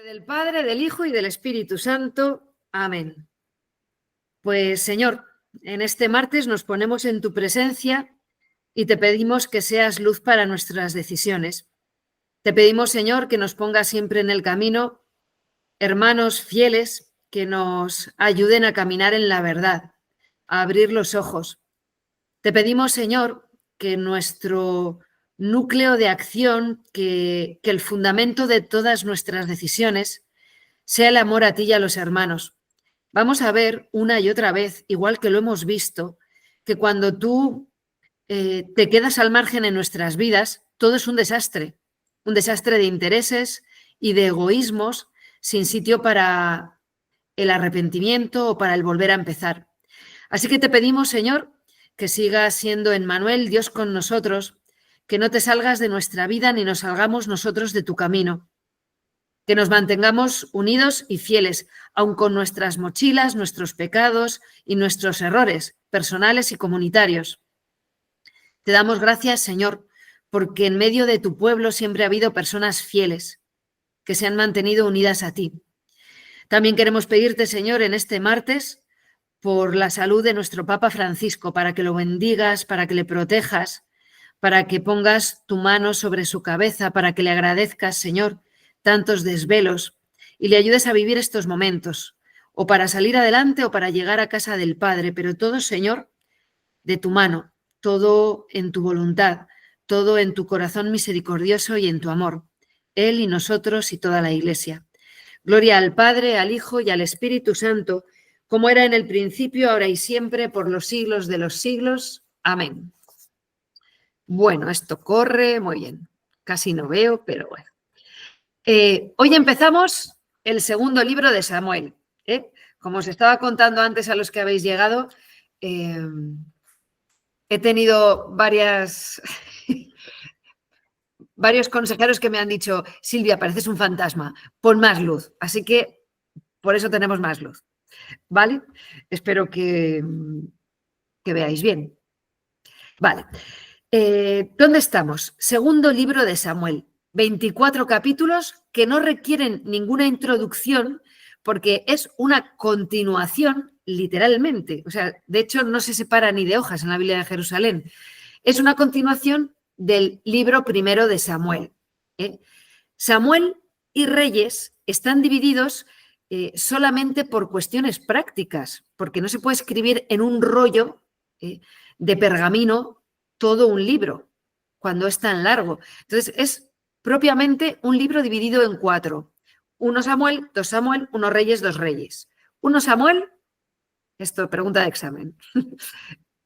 nombre del Padre, del Hijo y del Espíritu Santo. Amén. Pues, Señor, en este martes nos ponemos en tu presencia y te pedimos que seas luz para nuestras decisiones. Te pedimos, Señor, que nos pongas siempre en el camino hermanos fieles que nos ayuden a caminar en la verdad, a abrir los ojos. Te pedimos, Señor, que nuestro núcleo de acción, que el fundamento de todas nuestras decisiones sea el amor a ti y a los hermanos. Vamos a ver una y otra vez, igual que lo hemos visto, que cuando tú te quedas al margen en nuestras vidas, todo es un desastre de intereses y de egoísmos sin sitio para el arrepentimiento o para el volver a empezar. Así que te pedimos, Señor, que sigas siendo Emmanuel, Dios con nosotros, que no te salgas de nuestra vida ni nos salgamos nosotros de tu camino, que nos mantengamos unidos y fieles, aun con nuestras mochilas, nuestros pecados y nuestros errores personales y comunitarios. Te damos gracias, Señor, porque en medio de tu pueblo siempre ha habido personas fieles que se han mantenido unidas a ti. También queremos pedirte, Señor, en este martes, por la salud de nuestro Papa Francisco, para que lo bendigas, para que le protejas, para que pongas tu mano sobre su cabeza, para que le agradezcas, Señor, tantos desvelos y le ayudes a vivir estos momentos, o para salir adelante o para llegar a casa del Padre, pero todo, Señor, de tu mano, todo en tu voluntad, todo en tu corazón misericordioso y en tu amor, Él y nosotros y toda la Iglesia. Gloria al Padre, al Hijo y al Espíritu Santo, como era en el principio, ahora y siempre, por los siglos de los siglos. Amén. Bueno, esto corre muy bien. Casi no veo, pero bueno. Hoy empezamos el segundo libro de Samuel. Como os estaba contando antes a los que habéis llegado, he tenido varios consejeros que me han dicho: Silvia, pareces un fantasma, pon más luz. Así que por eso tenemos más luz. ¿Vale? Espero que veáis bien. Vale. ¿Dónde estamos? Segundo libro de Samuel. 24 capítulos que no requieren ninguna introducción porque es una continuación, literalmente. O sea, de hecho, no se separa ni de hojas en la Biblia de Jerusalén. Es una continuación del libro primero de Samuel. Samuel y Reyes están divididos solamente por cuestiones prácticas, porque no se puede escribir en un rollo de pergamino todo un libro cuando es tan largo. Entonces, es propiamente un libro dividido en 4. 1 Samuel, 2 Samuel, 1 Reyes, 2 Reyes. 1 Samuel, esto pregunta de examen.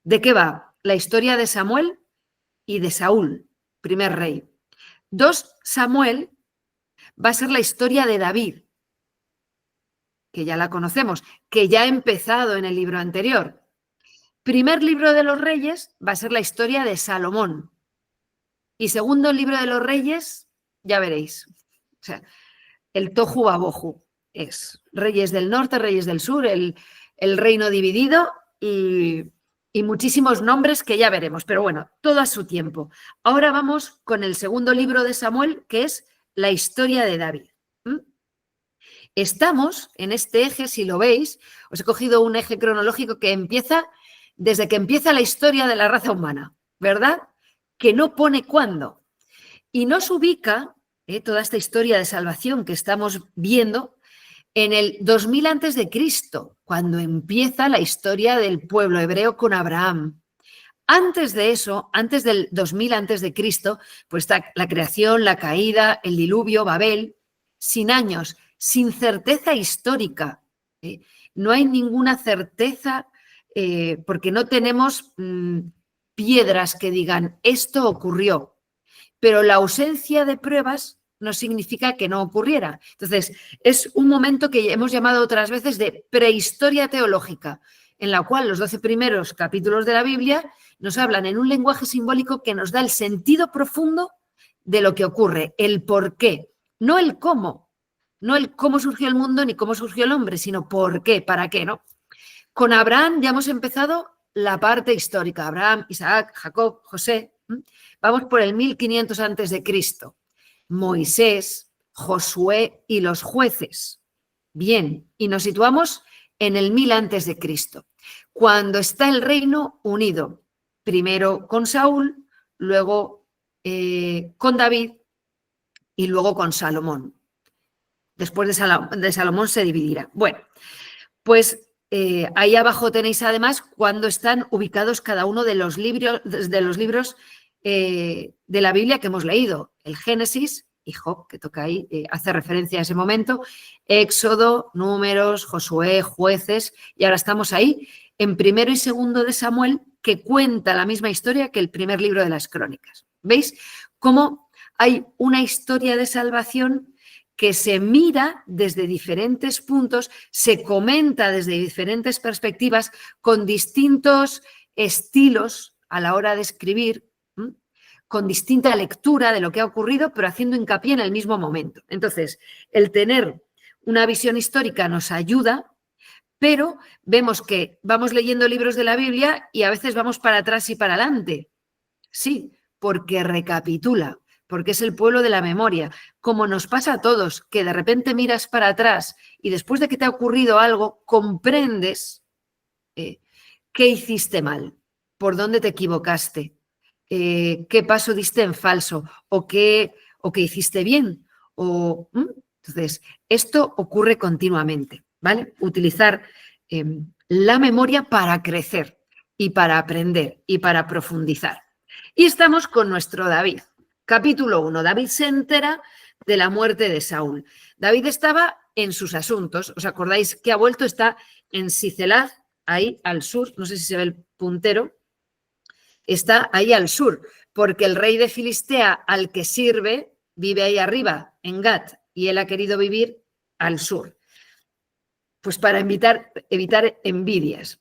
¿De qué va? La historia de Samuel y de Saúl, primer rey. 2 Samuel va a ser la historia de David, que ya la conocemos, que ya ha empezado en el libro anterior. Primer libro de los Reyes va a ser la historia de Salomón. Y segundo libro de los Reyes, ya veréis. O sea, el tohu babohu es Reyes del Norte, Reyes del Sur, el reino dividido y muchísimos nombres que ya veremos. Pero bueno, todo a su tiempo. Ahora vamos con el segundo libro de Samuel, que es la historia de David. Estamos en este eje, si lo veis, os he cogido un eje cronológico que empieza desde que empieza la historia de la raza humana, ¿verdad? Que no pone cuándo. Y nos ubica toda esta historia de salvación que estamos viendo en el 2000 antes de Cristo, cuando empieza la historia del pueblo hebreo con Abraham. Antes de eso, antes del 2000 antes de Cristo, pues está la creación, la caída, el diluvio, Babel, sin años, sin certeza histórica. No hay ninguna certeza porque no tenemos piedras que digan esto ocurrió, pero la ausencia de pruebas no significa que no ocurriera. Entonces, es un momento que hemos llamado otras veces de prehistoria teológica, en la cual los 12 primeros capítulos de la Biblia nos hablan en un lenguaje simbólico que nos da el sentido profundo de lo que ocurre, el por qué, no el cómo, no el cómo surgió el mundo ni cómo surgió el hombre, sino por qué, para qué, ¿no? Con Abraham ya hemos empezado la parte histórica. Abraham, Isaac, Jacob, José. Vamos por el 1500 antes de Cristo. Moisés, Josué y los jueces. Bien, y nos situamos en el 1000 a.C., cuando está el reino unido, primero con Saúl, luego con David y luego con Salomón. Después de Salomón se dividirá. Bueno, pues ahí abajo tenéis además cuando están ubicados cada uno de los libros de la Biblia que hemos leído. El Génesis y Job, que toca ahí, hace referencia a ese momento, Éxodo, Números, Josué, Jueces, y ahora estamos ahí en primero y segundo de Samuel, que cuenta la misma historia que el primer libro de las Crónicas. ¿Veis cómo hay una historia de salvación que se mira desde diferentes puntos, se comenta desde diferentes perspectivas, con distintos estilos a la hora de escribir, con distinta lectura de lo que ha ocurrido, pero haciendo hincapié en el mismo momento? Entonces, el tener una visión histórica nos ayuda, pero vemos que vamos leyendo libros de la Biblia y a veces vamos para atrás y para adelante. Sí, porque recapitula, porque es el pueblo de la memoria, como nos pasa a todos, que de repente miras para atrás y después de que te ha ocurrido algo, comprendes qué hiciste mal, por dónde te equivocaste, qué paso diste en falso o qué hiciste bien. Entonces, esto ocurre continuamente, ¿vale? Utilizar la memoria para crecer y para aprender y para profundizar. Y estamos con nuestro David. Capítulo 1. David se entera de la muerte de Saúl. David estaba en sus asuntos. ¿Os acordáis que ha vuelto? Está en Sicelag, ahí al sur. No sé si se ve el puntero. Está ahí al sur, porque el rey de Filistea al que sirve vive ahí arriba, en Gat, y él ha querido vivir al sur. Pues para evitar envidias.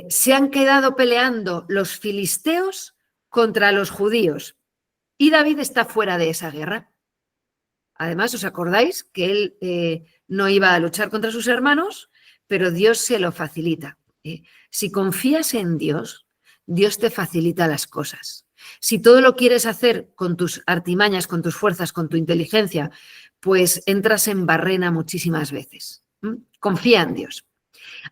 Se han quedado peleando los filisteos contra los judíos y David está fuera de esa guerra. Además, ¿os acordáis que él no iba a luchar contra sus hermanos, pero Dios se lo facilita? Si confías en Dios, Dios te facilita las cosas. Si todo lo quieres hacer con tus artimañas, con tus fuerzas, con tu inteligencia, pues entras en barrena muchísimas veces. Confía en Dios.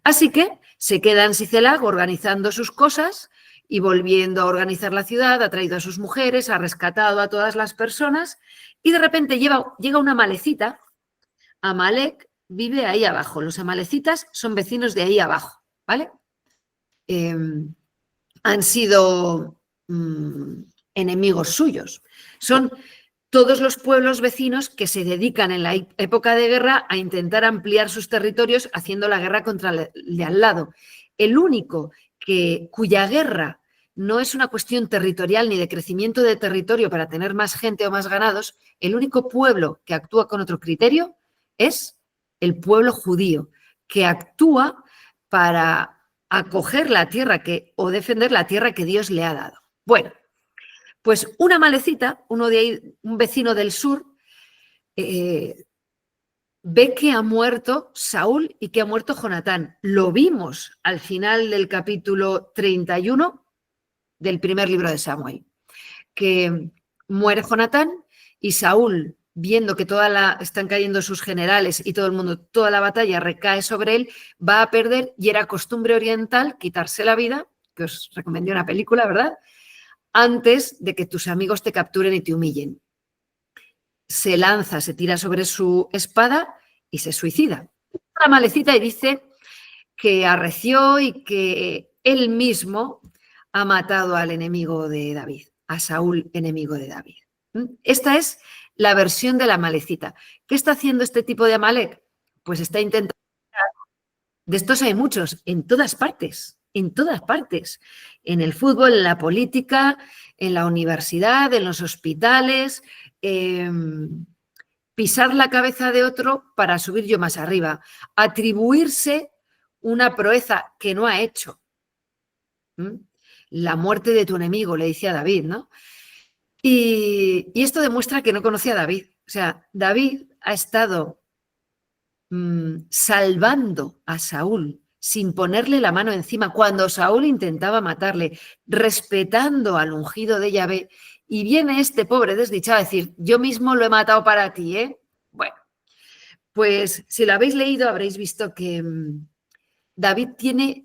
Así que se queda en Sicelag organizando sus cosas y volviendo a organizar la ciudad, ha traído a sus mujeres, ha rescatado a todas las personas y de repente llega una amalecita. Amalek vive ahí abajo. Los amalecitas son vecinos de ahí abajo, ¿vale? Han sido enemigos suyos. Son todos los pueblos vecinos que se dedican en la época de guerra a intentar ampliar sus territorios haciendo la guerra contra el de al lado. El único cuya guerra no es una cuestión territorial ni de crecimiento de territorio para tener más gente o más ganados, el único pueblo que actúa con otro criterio es el pueblo judío, que actúa para acoger la tierra o defender la tierra que Dios le ha dado. Bueno, pues una malecita, un vecino del sur, ve que ha muerto Saúl y que ha muerto Jonatán. Lo vimos al final del capítulo 31 del primer libro de Samuel, que muere Jonatán y Saúl, viendo que están cayendo sus generales y todo el mundo, toda la batalla recae sobre él, va a perder y era costumbre oriental quitarse la vida, que os recomendé una película, ¿verdad?, antes de que tus amigos te capturen y te humillen. Se lanza, se tira sobre su espada y se suicida. La malecita y dice que arreció y que él mismo ha matado al enemigo de David, a Saúl, enemigo de David. Esta es la versión de la malecita. ¿Qué está haciendo este tipo de Amalek? Pues está intentando... De estos hay muchos, en todas partes, en el fútbol, en la política, en la universidad, en los hospitales, pisar la cabeza de otro para subir yo más arriba, atribuirse una proeza que no ha hecho. La muerte de tu enemigo, le decía David, ¿no? Y esto demuestra que no conocía a David. O sea, David ha estado salvando a Saúl sin ponerle la mano encima cuando Saúl intentaba matarle, respetando al ungido de Yahvé Y viene este pobre desdichado a decir, yo mismo lo he matado para ti, ¿eh? Bueno, pues si lo habéis leído habréis visto que David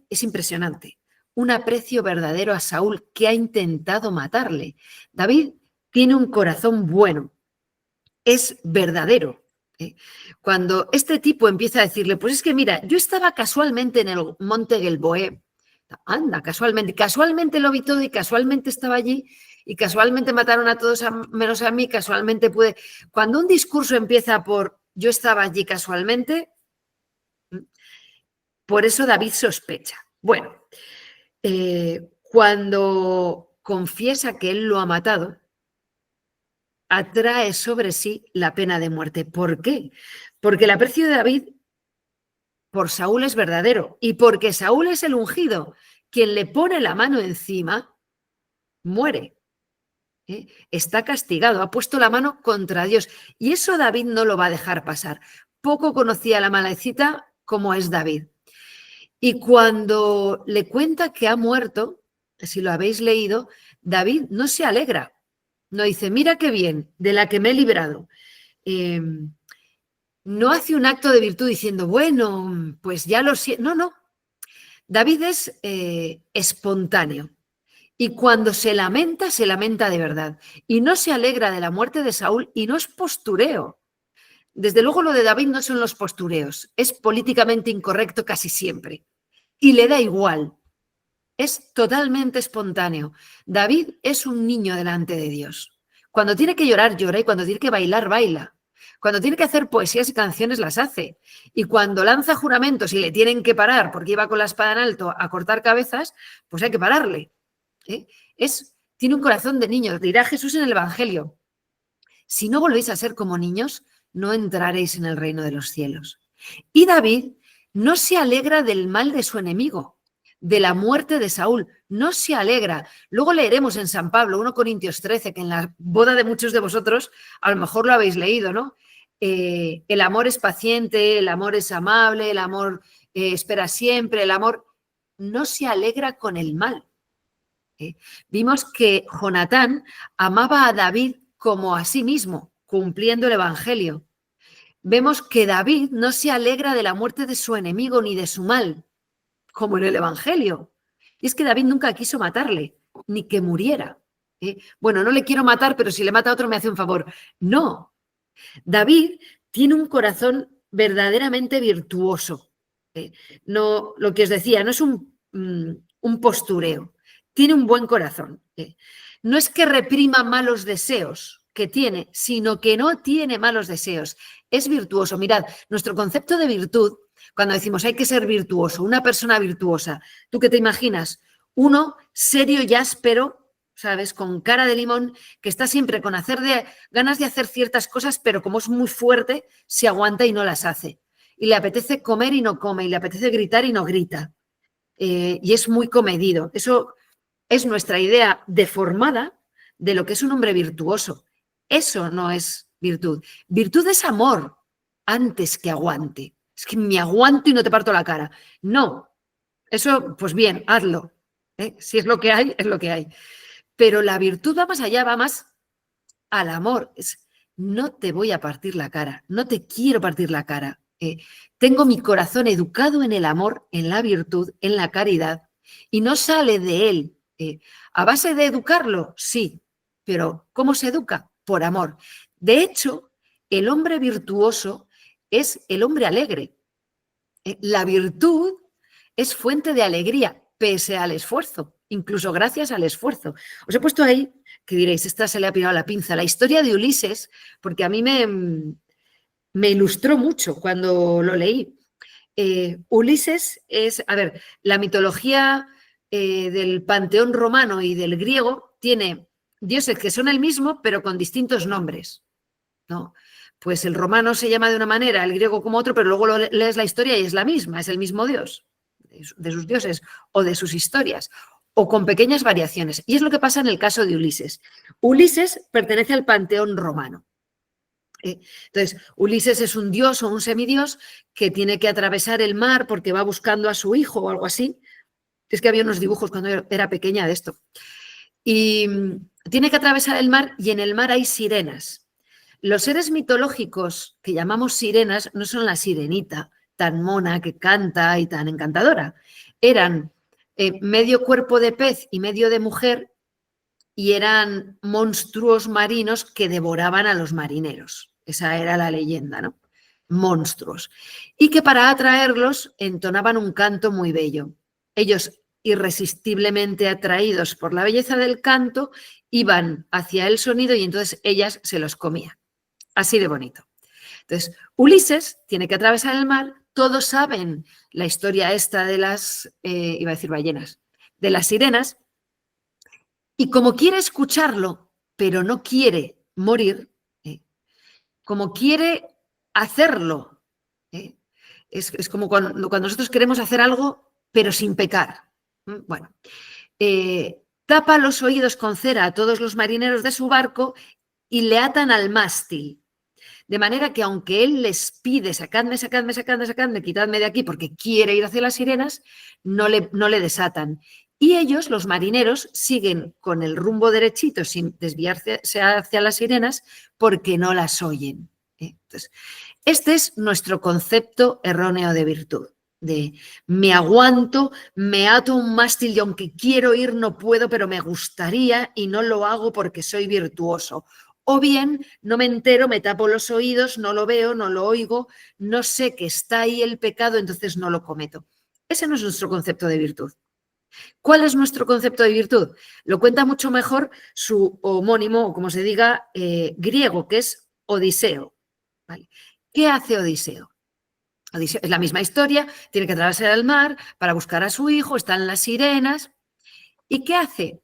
es impresionante, un aprecio verdadero a Saúl que ha intentado matarle. David tiene un corazón bueno, es verdadero. Cuando este tipo empieza a decirle, pues es que mira, yo estaba casualmente en el monte Gelboé, anda, casualmente lo vi todo y casualmente estaba allí y casualmente mataron a todos menos a mí, casualmente pude. Cuando un discurso empieza por yo estaba allí casualmente, por eso David sospecha. Bueno, cuando confiesa que él lo ha matado, atrae sobre sí la pena de muerte. ¿Por qué? Porque el aprecio de David por Saúl es verdadero y porque Saúl es el ungido, quien le pone la mano encima, muere. Está castigado, ha puesto la mano contra Dios y eso David no lo va a dejar pasar. Poco conocía a la malecita como es David. Y cuando le cuenta que ha muerto, si lo habéis leído, David no se alegra. No dice, mira qué bien, de la que me he librado. No hace un acto de virtud diciendo, bueno, pues ya lo sé. No, no. David es espontáneo. Y cuando se lamenta de verdad. Y no se alegra de la muerte de Saúl y no es postureo. Desde luego lo de David no son los postureos. Es políticamente incorrecto casi siempre. Y le da igual. Es totalmente espontáneo. David es un niño delante de Dios. Cuando tiene que llorar, llora y cuando tiene que bailar, baila. Cuando tiene que hacer poesías y canciones, las hace. Y cuando lanza juramentos y le tienen que parar porque iba con la espada en alto a cortar cabezas, pues hay que pararle. Tiene un corazón de niño. Dirá Jesús en el Evangelio, si no volvéis a ser como niños, no entraréis en el reino de los cielos. Y David no se alegra del mal de su enemigo, de la muerte de Saúl, no se alegra. Luego leeremos en San Pablo, 1 Corintios 13, que en la boda de muchos de vosotros, a lo mejor lo habéis leído, ¿no? El amor es paciente, el amor es amable, el amor espera siempre, el amor no se alegra con el mal. Vimos que Jonatán amaba a David como a sí mismo, cumpliendo el Evangelio. Vemos que David no se alegra de la muerte de su enemigo ni de su mal, como en el Evangelio. Y es que David nunca quiso matarle, ni que muriera. Bueno, no le quiero matar, pero si le mata a otro me hace un favor. No. David tiene un corazón verdaderamente virtuoso. No, lo que os decía, no es un postureo. Tiene un buen corazón. No es que reprima malos deseos que tiene, sino que no tiene malos deseos. Es virtuoso. Mirad, nuestro concepto de virtud, cuando decimos hay que ser virtuoso, una persona virtuosa, ¿tú qué te imaginas? Uno serio y áspero, ¿sabes? Con cara de limón, que está siempre con ganas de hacer ciertas cosas, pero como es muy fuerte, se aguanta y no las hace. Y le apetece comer y no come, y le apetece gritar y no grita. Y es muy comedido. Eso es nuestra idea deformada de lo que es un hombre virtuoso. Eso no es virtud. Virtud es amor antes que aguante. Es que me aguanto y no te parto la cara. No. Eso, pues bien, hazlo. Si es lo que hay, es lo que hay. Pero la virtud va más allá, va más al amor. No te voy a partir la cara, no te quiero partir la cara. Tengo mi corazón educado en el amor, en la virtud, en la caridad, y no sale de él. ¿A base de educarlo? Sí, pero ¿cómo se educa? Por amor. De hecho, el hombre virtuoso es el hombre alegre. La virtud es fuente de alegría, pese al esfuerzo, incluso gracias al esfuerzo. Os he puesto ahí, que diréis, esta se le ha pirado la pinza, la historia de Ulises, porque a mí me ilustró mucho cuando lo leí. Ulises es, a ver, la mitología del panteón romano y del griego tiene dioses que son el mismo, pero con distintos nombres, ¿no? Pues el romano se llama de una manera, el griego como otro, pero luego lees la historia y es la misma, es el mismo dios, de sus dioses o de sus historias, o con pequeñas variaciones. Y es lo que pasa en el caso de Ulises. Ulises pertenece al panteón romano. Entonces, Ulises es un dios o un semidios que tiene que atravesar el mar porque va buscando a su hijo o algo así. Es que había unos dibujos cuando era pequeña de esto. Y tiene que atravesar el mar y en el mar hay sirenas. Los seres mitológicos que llamamos sirenas no son la sirenita tan mona que canta y tan encantadora. Eran medio cuerpo de pez y medio de mujer y eran monstruos marinos que devoraban a los marineros. Esa era la leyenda, ¿no? Monstruos. Y que para atraerlos entonaban un canto muy bello. Ellos, irresistiblemente atraídos por la belleza del canto, iban hacia el sonido y entonces ellas se los comían. Así de bonito. Entonces, Ulises tiene que atravesar el mar. Todos saben la historia esta de las, iba a decir ballenas, de las sirenas. Y como quiere escucharlo, pero no quiere morir, como quiere hacerlo, es como cuando nosotros queremos hacer algo, pero sin pecar. Bueno, tapa los oídos con cera a todos los marineros de su barco y le atan al mástil. De manera que aunque él les pide, sacadme, sacadme, sacadme, sacadme, quitadme de aquí porque quiere ir hacia las sirenas, no le desatan. Y ellos, los marineros, siguen con el rumbo derechito sin desviarse hacia las sirenas porque no las oyen. Entonces, este es nuestro concepto erróneo de virtud. De me aguanto, me ato a un mástil y aunque quiero ir no puedo, pero me gustaría y no lo hago porque soy virtuoso. O bien no me entero, me tapo los oídos, no lo veo, no lo oigo, no sé que está ahí el pecado, entonces no lo cometo. Ese no es nuestro concepto de virtud. ¿Cuál es nuestro concepto de virtud? Lo cuenta mucho mejor su homónimo, o como se diga, griego, que es Odiseo. ¿Vale? ¿Qué hace Odiseo? Odiseo? Es la misma historia, tiene que atravesar el mar para buscar a su hijo, están las sirenas. ¿Y qué hace?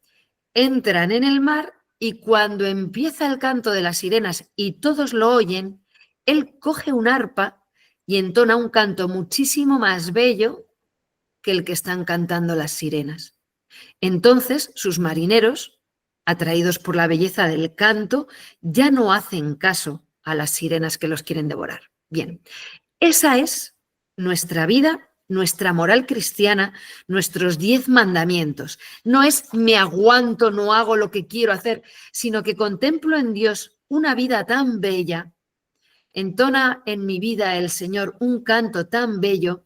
Entran en el mar y cuando empieza el canto de las sirenas y todos lo oyen, él coge un arpa y entona un canto muchísimo más bello que el que están cantando las sirenas. Entonces sus marineros, atraídos por la belleza del canto, ya no hacen caso a las sirenas que los quieren devorar. Bien, esa es nuestra vida, nuestra moral cristiana, nuestros 10 mandamientos. No es me aguanto, no hago lo que quiero hacer, sino que contemplo en Dios una vida tan bella, entona en mi vida el Señor un canto tan bello,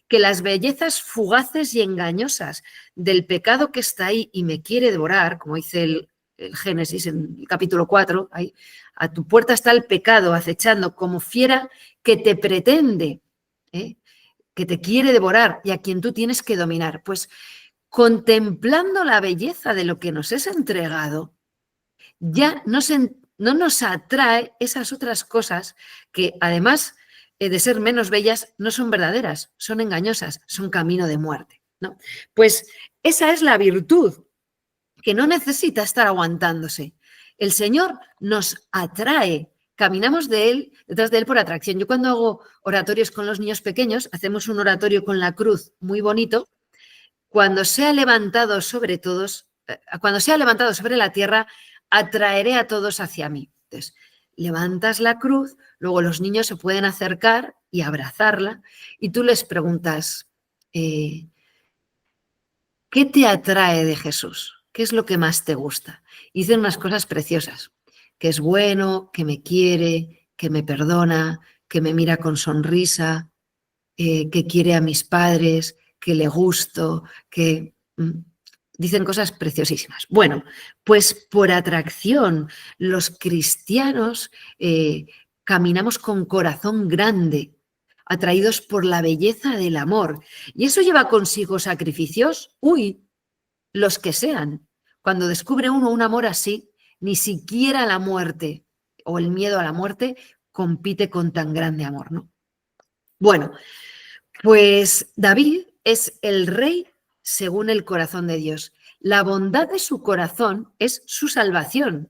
que las bellezas fugaces y engañosas del pecado que está ahí y me quiere devorar, como dice el Génesis en el capítulo 4, ahí, a tu puerta está el pecado acechando como fiera que te pretende, que te quiere devorar y a quien tú tienes que dominar. Pues contemplando la belleza de lo que nos es entregado, ya no nos atrae esas otras cosas que además de ser menos bellas, no son verdaderas, son engañosas, son camino de muerte, ¿no? Pues esa es la virtud, que no necesita estar aguantándose. El Señor nos atrae, caminamos detrás de Él por atracción. Yo cuando hago oratorios con los niños pequeños, hacemos un oratorio con la cruz muy bonito. Cuando sea levantado sobre todos, cuando sea levantado sobre la tierra, atraeré a todos hacia mí. Entonces, levantas la cruz, luego los niños se pueden acercar y abrazarla y tú les preguntas, ¿qué te atrae de Jesús? ¿Qué es lo que más te gusta? Y dicen unas cosas preciosas, que es bueno, que me quiere, que me perdona, que me mira con sonrisa, que quiere a mis padres, que le gusto, que... Dicen cosas preciosísimas. Bueno, pues por atracción, los cristianos caminamos con corazón grande, atraídos por la belleza del amor. Y eso lleva consigo sacrificios, los que sean. Cuando descubre uno un amor así, ni siquiera la muerte o el miedo a la muerte compite con tan grande amor, ¿no? Bueno, pues David es el rey según el corazón de Dios. La bondad de su corazón es su salvación.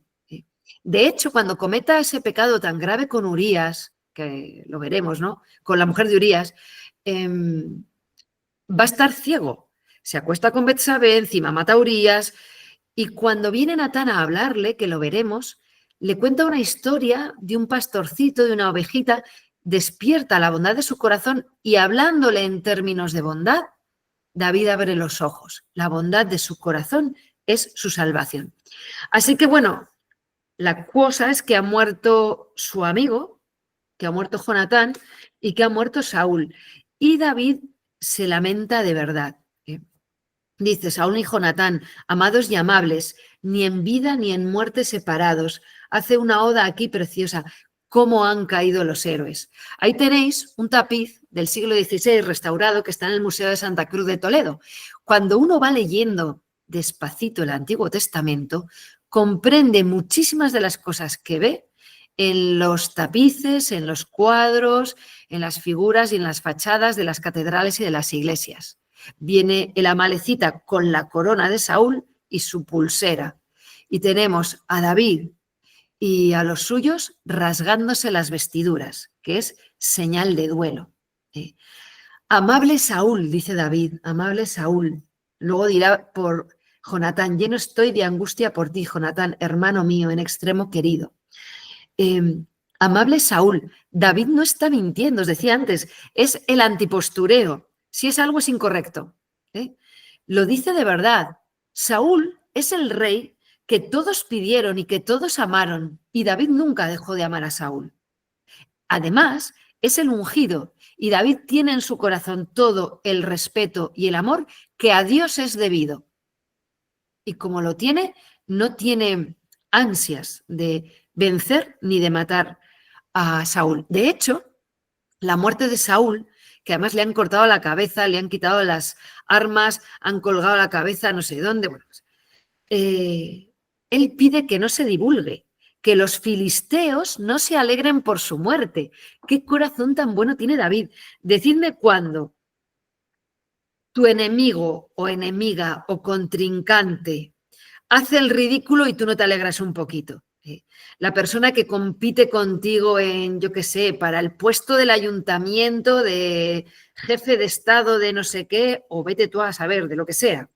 De hecho, cuando cometa ese pecado tan grave con Urías, que lo veremos, ¿no? Con la mujer de Urías, va a estar ciego. Se acuesta con Betsabé, encima mata a Urías, y cuando viene Natán a hablarle, que lo veremos, le cuenta una historia de un pastorcito, de una ovejita, despierta la bondad de su corazón y hablándole en términos de bondad, David abre los ojos. La bondad de su corazón es su salvación. Así que bueno, la cosa es que ha muerto su amigo, que ha muerto Jonatán y que ha muerto Saúl. Y David se lamenta de verdad. Dice Saúl y Jonatán, amados y amables, ni en vida ni en muerte separados. Hace una oda aquí preciosa. ¿Cómo han caído los héroes? Ahí tenéis un tapiz del siglo XVI restaurado que está en el Museo de Santa Cruz de Toledo. Cuando uno va leyendo despacito el Antiguo Testamento, comprende muchísimas de las cosas que ve en los tapices, en los cuadros, en las figuras y en las fachadas de las catedrales y de las iglesias. Viene el amalecita con la corona de Saúl y su pulsera. Y tenemos a David y a los suyos rasgándose las vestiduras, que es señal de duelo. Amable Saúl, dice David, amable Saúl. Luego dirá por Jonatán, lleno estoy de angustia por ti, Jonatán, hermano mío, en extremo querido. Amable Saúl, David no está mintiendo, os decía antes, es el antipostureo. Si es algo es incorrecto. Lo dice de verdad. Saúl es el rey que todos pidieron y que todos amaron, y David nunca dejó de amar a Saúl. Además, es el ungido, y David tiene en su corazón todo el respeto y el amor que a Dios es debido. Y como lo tiene, no tiene ansias de vencer ni de matar a Saúl. De hecho, la muerte de Saúl, que además le han cortado la cabeza, le han quitado las armas, han colgado la cabeza no sé dónde, bueno, él pide que no se divulgue, que los filisteos no se alegren por su muerte. ¿Qué corazón tan bueno tiene David? Decidme cuándo tu enemigo o enemiga o contrincante hace el ridículo y tú no te alegras un poquito. La persona que compite contigo en, yo qué sé, para el puesto del ayuntamiento, de jefe de Estado de no sé qué, o vete tú a saber, de lo que sea.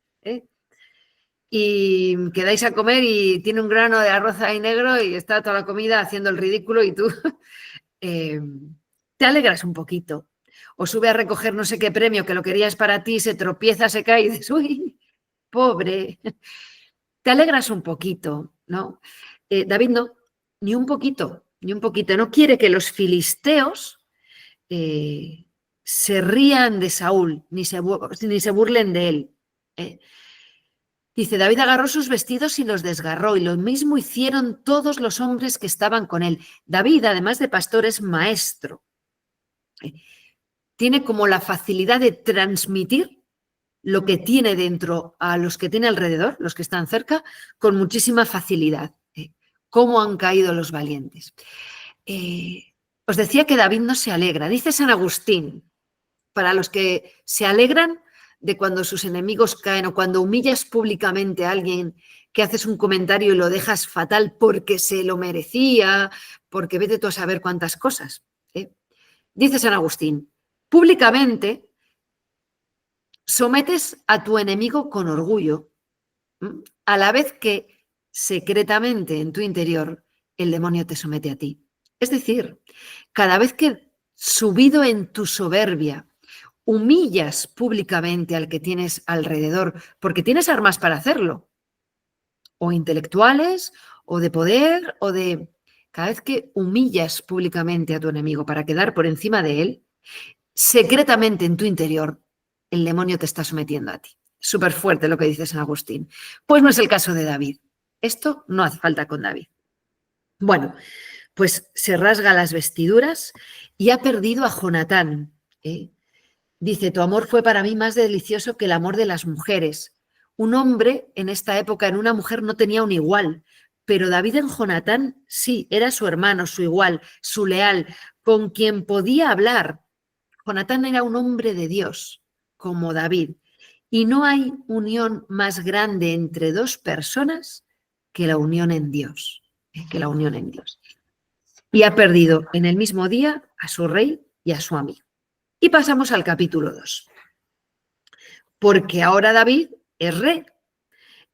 Y quedáis a comer y tiene un grano de arroz ahí negro y está toda la comida haciendo el ridículo y tú te alegras un poquito. O sube a recoger no sé qué premio que lo querías para ti, se tropieza, se cae y dices, uy, pobre. Te alegras un poquito, ¿no? David no, ni un poquito, ni un poquito. No quiere que los filisteos se rían de Saúl, ni se burlen de él. Dice, David agarró sus vestidos y los desgarró, y lo mismo hicieron todos los hombres que estaban con él. David, además de pastor, es maestro. Tiene como la facilidad de transmitir lo que tiene dentro a los que tiene alrededor, los que están cerca, con muchísima facilidad. ¿Cómo han caído los valientes? Os decía que David no se alegra. Dice San Agustín, para los que se alegran de cuando sus enemigos caen o cuando humillas públicamente a alguien, que haces un comentario y lo dejas fatal porque se lo merecía, porque vete tú a saber cuántas cosas. Dice San Agustín, públicamente sometes a tu enemigo con orgullo, a la vez que secretamente en tu interior el demonio te somete a ti. Es decir, cada vez que subido en tu soberbia humillas públicamente al que tienes alrededor, porque tienes armas para hacerlo, o intelectuales, o de poder, o de... Cada vez que humillas públicamente a tu enemigo para quedar por encima de él, secretamente en tu interior el demonio te está sometiendo a ti. Súper fuerte lo que dice San Agustín. Pues no es el caso de David. Esto no hace falta con David. Bueno, pues se rasga las vestiduras y ha perdido a Jonatán. Dice, tu amor fue para mí más delicioso que el amor de las mujeres. Un hombre en esta época en una mujer no tenía un igual, pero David en Jonatán sí, era su hermano, su igual, su leal, con quien podía hablar. Jonatán era un hombre de Dios, como David, y no hay unión más grande entre dos personas que la unión en Dios, que la unión en Dios. Y ha perdido en el mismo día a su rey y a su amigo. Y pasamos al capítulo 2. Porque ahora David es rey.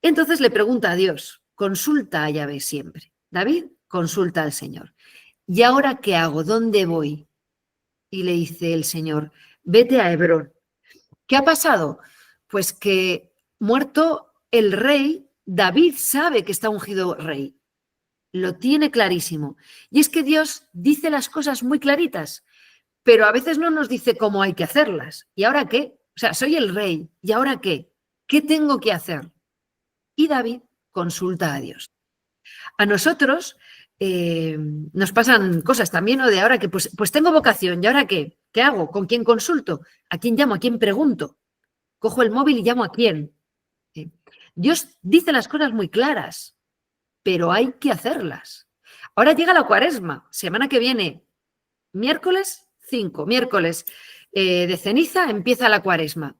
Entonces le pregunta a Dios, consulta a Yahvé siempre. David consulta al Señor. ¿Y ahora qué hago? ¿Dónde voy? Y le dice el Señor, vete a Hebrón. ¿Qué ha pasado? Pues que muerto el rey, David sabe que está ungido rey, lo tiene clarísimo. Y es que Dios dice las cosas muy claritas, pero a veces no nos dice cómo hay que hacerlas. ¿Y ahora qué? O sea, soy el rey, ¿y ahora qué? ¿Qué tengo que hacer? Y David consulta a Dios. A nosotros nos pasan cosas también, ¿no? De ahora que pues tengo vocación, ¿y ahora qué? ¿Qué hago? ¿Con quién consulto? ¿A quién llamo? ¿A quién pregunto? Cojo el móvil y llamo a quién. Dios dice las cosas muy claras, pero hay que hacerlas. Ahora llega la Cuaresma, semana que viene, miércoles 5, miércoles de ceniza, empieza la Cuaresma.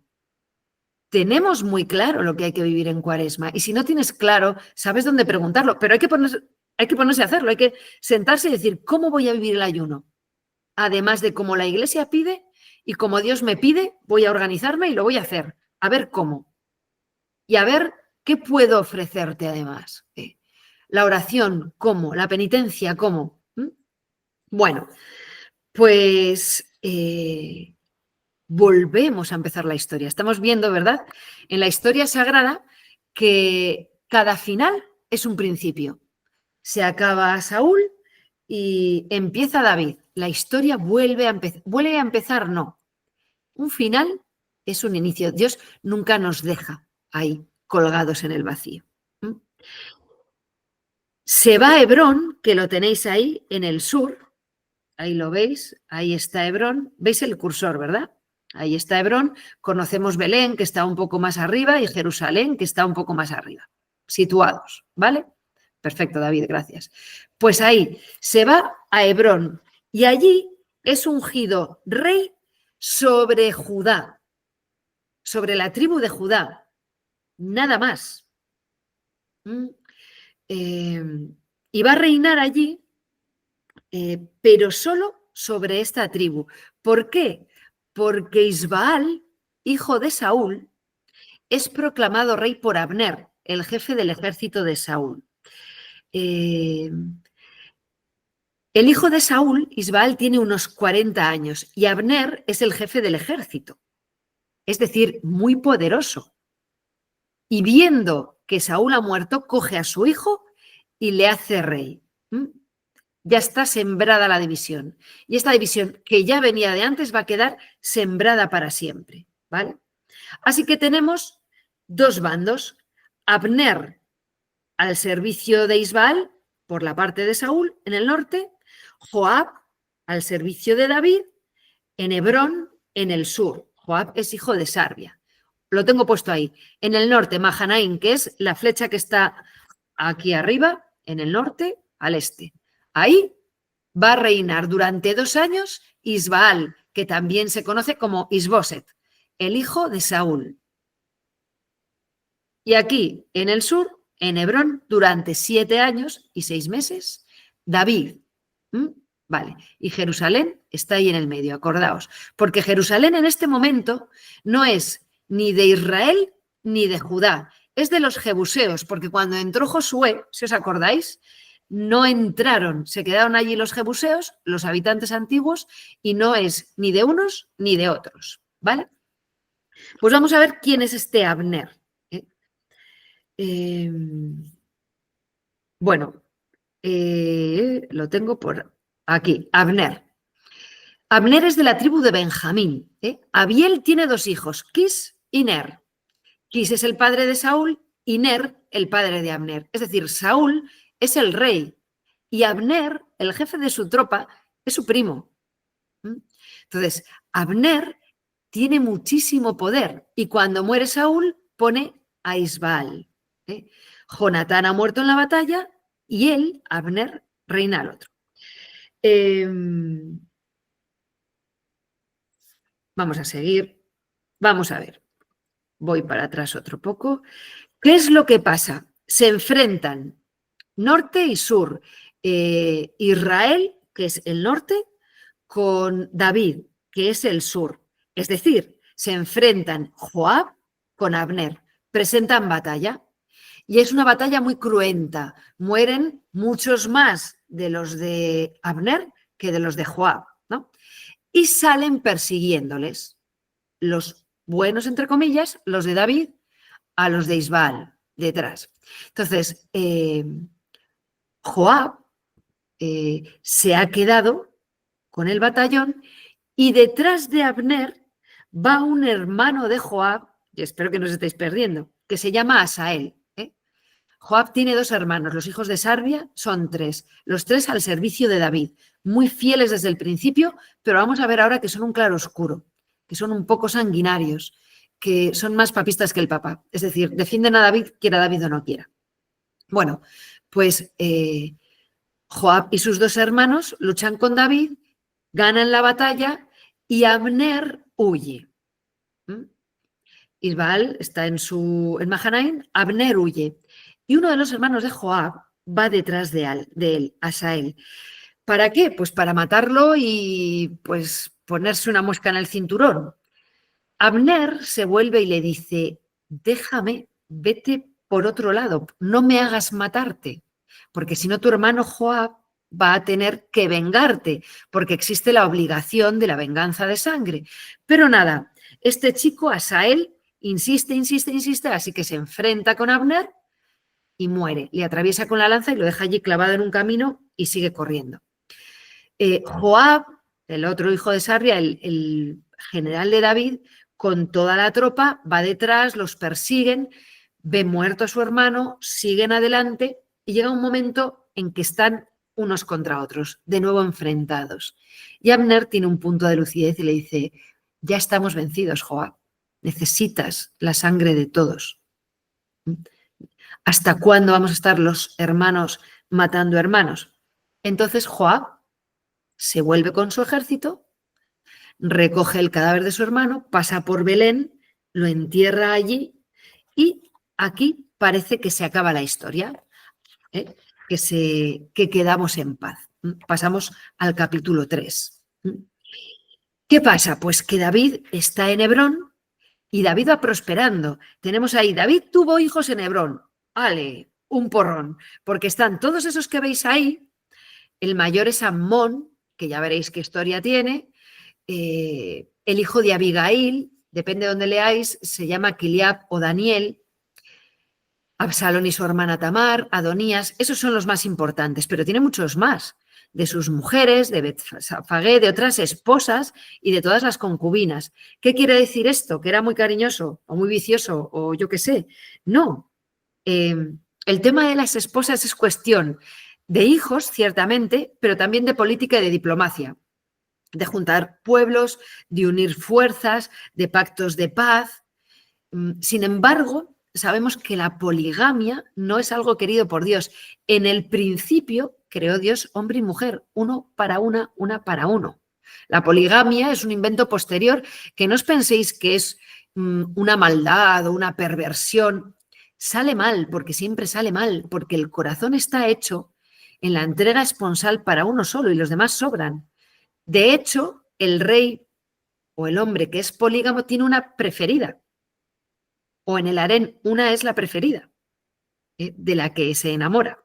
Tenemos muy claro lo que hay que vivir en Cuaresma, y si no tienes claro, sabes dónde preguntarlo, pero hay que ponerse a hacerlo, hay que sentarse y decir, ¿cómo voy a vivir el ayuno? Además de cómo la Iglesia pide y como Dios me pide, voy a organizarme y lo voy a hacer. A ver cómo. Y a ver qué puedo ofrecerte además. La oración, ¿cómo? La penitencia, ¿cómo? Bueno, pues volvemos a empezar la historia. Estamos viendo, ¿verdad? En la historia sagrada que cada final es un principio. Se acaba Saúl y empieza David. La historia vuelve a empezar, no. Un final es un inicio. Dios nunca nos deja ahí colgados en el vacío. Se va a Hebrón, que lo tenéis ahí en el sur. Ahí lo veis, ahí está Hebrón. ¿Veis el cursor, verdad? Ahí está Hebrón. Conocemos Belén, que está un poco más arriba, y Jerusalén, que está un poco más arriba. Situados, ¿vale? Perfecto, David, gracias. Pues ahí se va a Hebrón y allí es ungido rey sobre Judá, sobre la tribu de Judá, nada más. Y va a reinar allí, pero solo sobre esta tribu. ¿Por qué? Porque Isbaal, hijo de Saúl, es proclamado rey por Abner, el jefe del ejército de Saúl. El hijo de Saúl, Isbaal, tiene unos 40 años y Abner es el jefe del ejército, es decir, muy poderoso. Y viendo que Saúl ha muerto, coge a su hijo y le hace rey. Ya está sembrada la división. Y esta división, que ya venía de antes, va a quedar sembrada para siempre, ¿vale? Así que tenemos dos bandos. Abner al servicio de Isbaal, por la parte de Saúl, en el norte. Joab al servicio de David, en Hebrón, en el sur. Joab es hijo de Sarbia. Lo tengo puesto ahí. En el norte, Mahanaim, que es la flecha que está aquí arriba, en el norte, al este. Ahí va a reinar durante 2 años Isbaal, que también se conoce como Isboset, el hijo de Saúl. Y aquí, en el sur, en Hebrón, durante 7 años y 6 meses, David. Vale, y Jerusalén está ahí en el medio, acordaos, porque Jerusalén en este momento no es ni de Israel ni de Judá, es de los jebuseos, porque cuando entró Josué, si os acordáis, no entraron, se quedaron allí los jebuseos, los habitantes antiguos, y no es ni de unos ni de otros, ¿vale? Pues vamos a ver quién es este Abner. Bueno, lo tengo por aquí, Abner. Abner es de la tribu de Benjamín. Abiel tiene 2 hijos, Quis y Ner. Quis es el padre de Saúl y Ner el padre de Abner. Es decir, Saúl es el rey y Abner, el jefe de su tropa, es su primo. Entonces, Abner tiene muchísimo poder y cuando muere Saúl pone a Isbaal. Jonatán ha muerto en la batalla y él, Abner, reina al otro. Vamos a seguir. Vamos a ver. Voy para atrás otro poco. ¿Qué es lo que pasa? Se enfrentan norte y sur. Israel, que es el norte, con David, que es el sur. Es decir, se enfrentan Joab con Abner. Presentan batalla. Y es una batalla muy cruenta. Mueren muchos más de los de Abner que de los de Joab, ¿no? Y salen persiguiéndoles. Los buenos, entre comillas, los de David, a los de Isbaal. detrás. Entonces, Joab se ha quedado con el batallón y detrás de Abner va un hermano de Joab, y espero que no os estéis perdiendo, que se llama Asael. Joab tiene 2 hermanos, los hijos de Sarbia son 3, los 3 al servicio de David, muy fieles desde el principio, pero vamos a ver ahora que son un claroscuro, que son un poco sanguinarios, que son más papistas que el Papa, es decir, defienden a David, quiera David o no quiera. Bueno, pues Joab y sus 2 hermanos luchan con David, ganan la batalla y Abner huye. Isbaal está en Mahanaim, Abner huye. Y uno de los hermanos de Joab va detrás de él, Asael. ¿Para qué? Pues para matarlo y pues ponerse una mosca en el cinturón. Abner se vuelve y le dice, déjame, vete por otro lado, no me hagas matarte, porque si no tu hermano Joab va a tener que vengarte, porque existe la obligación de la venganza de sangre. Pero nada, este chico, Asael, insiste, así que se enfrenta con Abner y muere. Le atraviesa con la lanza y lo deja allí clavado en un camino y sigue corriendo. Joab, el otro hijo de Sarria, el general de David, con toda la tropa, va detrás, los persiguen, ve muerto a su hermano, siguen adelante y llega un momento en que están unos contra otros, de nuevo enfrentados. Y Abner tiene un punto de lucidez y le dice, ya estamos vencidos, Joab, necesitas la sangre de todos. ¿Hasta cuándo vamos a estar los hermanos matando hermanos? Entonces Joab se vuelve con su ejército, recoge el cadáver de su hermano, pasa por Belén, lo entierra allí y aquí parece que se acaba la historia, que quedamos en paz. Pasamos al capítulo 3. ¿Qué pasa? Pues que David está en Hebrón y David va prosperando. Tenemos ahí, David tuvo hijos en Hebrón. ¡Ale! Un porrón. Porque están todos esos que veis ahí. El mayor es Amnón, que ya veréis qué historia tiene. El hijo de Abigail, depende de donde leáis, se llama Kiliab o Daniel. Absalón y su hermana Tamar, Adonías, esos son los más importantes, pero tiene muchos más, de sus mujeres, de Betfagé, de otras esposas y de todas las concubinas. ¿Qué quiere decir esto? ¿Que era muy cariñoso o muy vicioso o yo qué sé? No. El tema de las esposas es cuestión de hijos, ciertamente, pero también de política y de diplomacia, de juntar pueblos, de unir fuerzas, de pactos de paz. Sin embargo, sabemos que la poligamia no es algo querido por Dios. En el principio creó Dios hombre y mujer, uno para una para uno. La poligamia es un invento posterior, que no os penséis que es una maldad o una perversión. Sale mal, porque siempre sale mal, porque el corazón está hecho en la entrega esponsal para uno solo y los demás sobran. De hecho, el rey o el hombre que es polígamo tiene una preferida, o en el harén una es la preferida, de la que se enamora,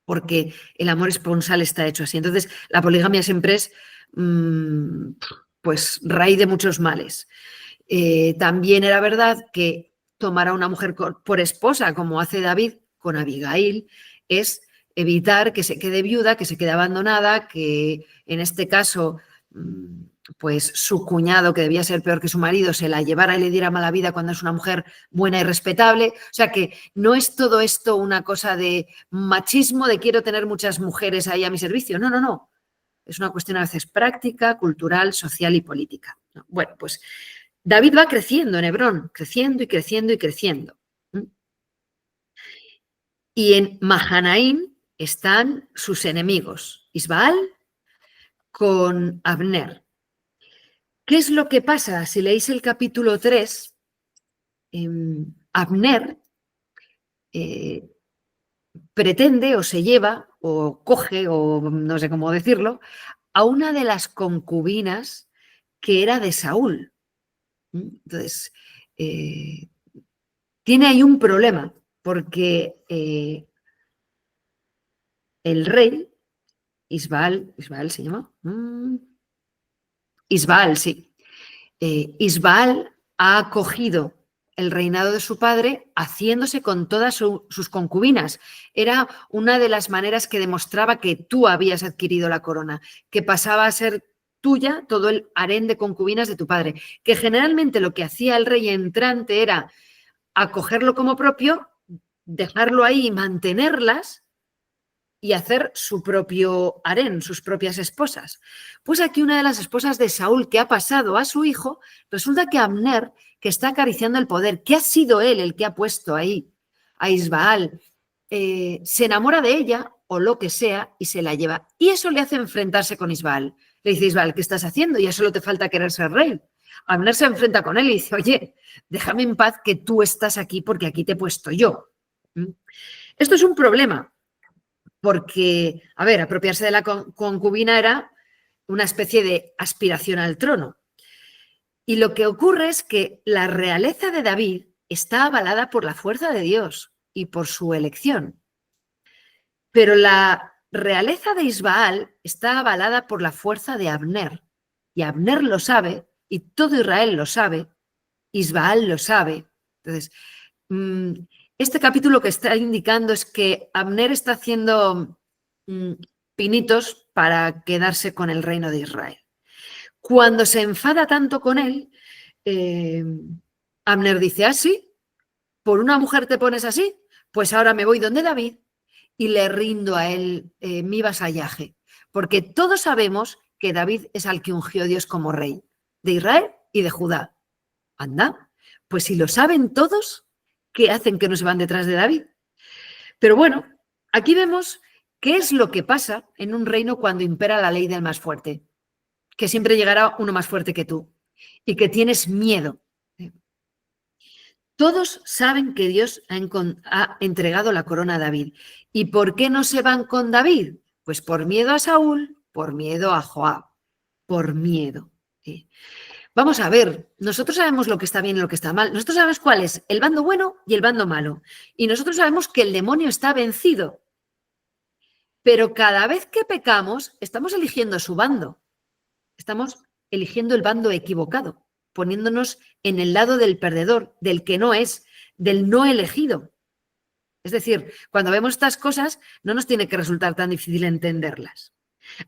porque el amor esponsal está hecho así. Entonces, la poligamia siempre es pues raíz de muchos males. También era verdad que tomar a una mujer por esposa, como hace David con Abigail, es evitar que se quede viuda, que se quede abandonada, que en este caso pues su cuñado, que debía ser peor que su marido, se la llevara y le diera mala vida cuando es una mujer buena y respetable. O sea que no es todo esto una cosa de machismo, de quiero tener muchas mujeres ahí a mi servicio. No, no, no. Es una cuestión a veces práctica, cultural, social y política. Bueno, pues David va creciendo en Hebrón, creciendo y creciendo y creciendo. Y en Mahanaim están sus enemigos, Isbaal con Abner. ¿Qué es lo que pasa? Si leéis el capítulo 3, Abner pretende o se lleva o coge, o no sé cómo decirlo, a una de las concubinas que era de Saúl. Entonces, tiene ahí un problema, porque el rey, Isbaal se llama, Isbaal, sí. Isbaal ha acogido el reinado de su padre haciéndose con todas sus concubinas. Era una de las maneras que demostraba que tú habías adquirido la corona, que pasaba a ser tuya todo el harén de concubinas de tu padre, que generalmente lo que hacía el rey entrante era acogerlo como propio, dejarlo ahí y mantenerlas y hacer su propio harén, sus propias esposas. Pues aquí una de las esposas de Saúl que ha pasado a su hijo, resulta que Abner, que está acariciando el poder, que ha sido él el que ha puesto ahí a Isbaal, se enamora de ella o lo que sea y se la lleva. Y eso le hace enfrentarse con Isbaal. Le dice Isbaal, ¿qué estás haciendo? Ya solo te falta querer ser rey. Abner se enfrenta con él y dice, oye, déjame en paz que tú estás aquí porque aquí te he puesto yo. Esto es un problema porque, a ver, apropiarse de la concubina era una especie de aspiración al trono. Y lo que ocurre es que la realeza de David está avalada por la fuerza de Dios y por su elección. Pero la realeza de Isbaal está avalada por la fuerza de Abner. Y Abner lo sabe, y todo Israel lo sabe, Isbaal lo sabe. Entonces, este capítulo que está indicando es que Abner está haciendo pinitos para quedarse con el reino de Israel. Cuando se enfada tanto con él, Abner dice, ¿ah, sí? ¿Por una mujer te pones así? Pues ahora me voy donde David y le rindo a él mi vasallaje. Porque todos sabemos que David es al que ungió Dios como rey de Israel y de Judá. Anda, pues si lo saben todos, ¿qué hacen que no se van detrás de David? Pero bueno, aquí vemos qué es lo que pasa en un reino cuando impera la ley del más fuerte, que siempre llegará uno más fuerte que tú y que tienes miedo. Todos saben que Dios ha entregado la corona a David. ¿Y por qué no se van con David? Pues por miedo a Saúl, por miedo a Joab, por miedo. Vamos a ver, nosotros sabemos lo que está bien y lo que está mal. Nosotros sabemos cuál es el bando bueno y el bando malo. Y nosotros sabemos que el demonio está vencido. Pero cada vez que pecamos, estamos eligiendo su bando. Estamos eligiendo el bando equivocado, poniéndonos en el lado del perdedor, del que no es, del no elegido. Es decir, cuando vemos estas cosas, no nos tiene que resultar tan difícil entenderlas.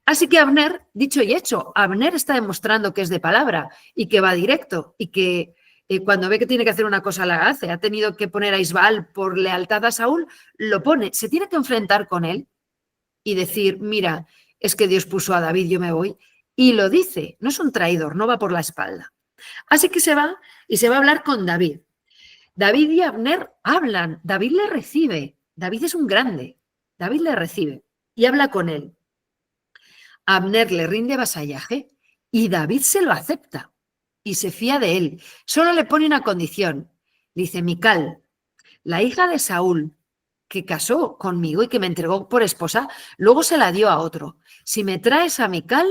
Así que Abner, dicho y hecho, Abner está demostrando que es de palabra y que va directo y que cuando ve que tiene que hacer una cosa la hace. Ha tenido que poner a Isbaal por lealtad a Saúl, lo pone. Se tiene que enfrentar con él y decir, mira, es que Dios puso a David, yo me voy. Y lo dice, no es un traidor, no va por la espalda. Así que se va y se va a hablar con David. David y Abner hablan, David le recibe. David es un grande, David le recibe y habla con él. Abner le rinde vasallaje y David se lo acepta y se fía de él. Solo le pone una condición. Dice, Mical, la hija de Saúl, que casó conmigo y que me entregó por esposa, luego se la dio a otro. Si me traes a Mical,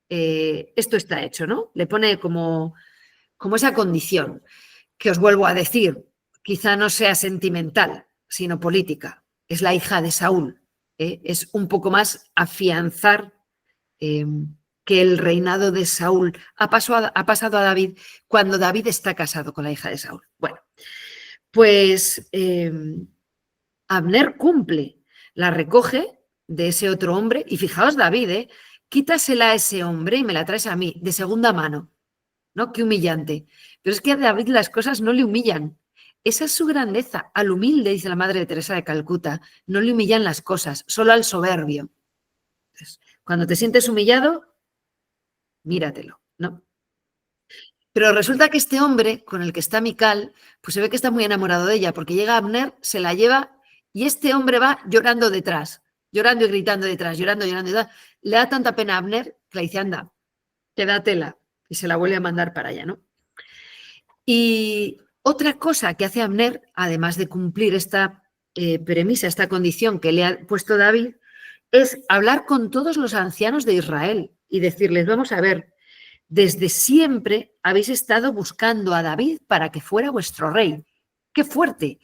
esto está hecho, ¿no? Le pone como esa condición, que os vuelvo a decir, quizá no sea sentimental, sino política. Es la hija de Saúl. Es un poco más afianzar que el reinado de Saúl ha pasado a David cuando David está casado con la hija de Saúl. Bueno, pues Abner cumple, la recoge de ese otro hombre y fijaos David, quítasela a ese hombre y me la traes a mí de segunda mano, ¿no? Qué humillante. Pero es que a David las cosas no le humillan. Esa es su grandeza. Al humilde, dice la madre de Teresa de Calcuta, no le humillan las cosas, solo al soberbio. Entonces, cuando te sientes humillado, míratelo, ¿no? Pero resulta que este hombre con el que está Mical, pues se ve que está muy enamorado de ella, porque llega Abner, se la lleva y este hombre va llorando detrás, llorando y gritando detrás, llorando, llorando y detrás. Le da tanta pena a Abner que le dice, anda, quédatela, y se la vuelve a mandar para allá, ¿no? Y otra cosa que hace Abner, además de cumplir esta premisa, esta condición que le ha puesto David, es hablar con todos los ancianos de Israel y decirles, vamos a ver, desde siempre habéis estado buscando a David para que fuera vuestro rey. ¡Qué fuerte!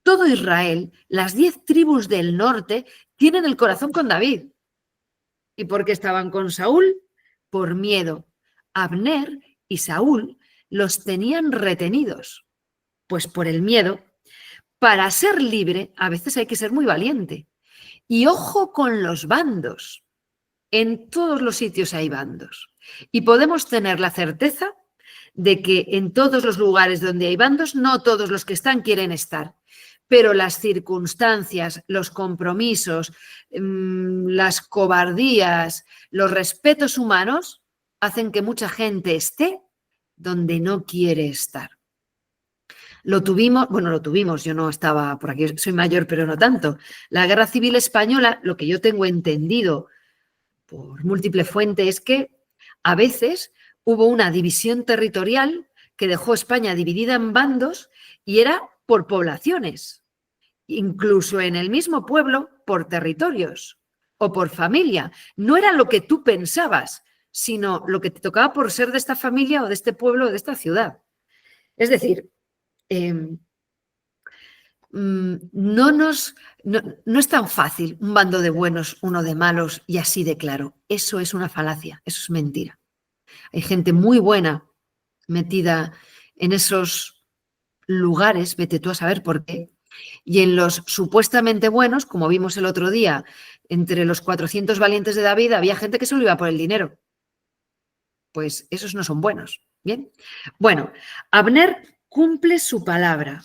Todo Israel, las 10 tribus del norte, tienen el corazón con David. ¿Y por qué estaban con Saúl? Por miedo. Abner y Saúl los tenían retenidos. Pues por el miedo. Para ser libre, a veces hay que ser muy valiente. Y ojo con los bandos. En todos los sitios hay bandos. Y podemos tener la certeza de que en todos los lugares donde hay bandos, no todos los que están quieren estar. Pero las circunstancias, los compromisos, las cobardías, los respetos humanos hacen que mucha gente esté donde no quiere estar. Lo tuvimos, yo no estaba por aquí, soy mayor, pero no tanto. La Guerra Civil Española, lo que yo tengo entendido por múltiples fuentes, es que a veces hubo una división territorial que dejó España dividida en bandos y era por poblaciones, incluso en el mismo pueblo, por territorios o por familia. No era lo que tú pensabas, sino lo que te tocaba por ser de esta familia o de este pueblo o de esta ciudad. Es decir, no es tan fácil un bando de buenos, uno de malos y así de claro. Eso es una falacia, eso es mentira. Hay gente muy buena metida en esos lugares, vete tú a saber por qué, y en los supuestamente buenos, como vimos el otro día, entre los 400 valientes de David había gente que solo iba por el dinero. Pues esos no son buenos. Bien. Bueno, Abner cumple su palabra.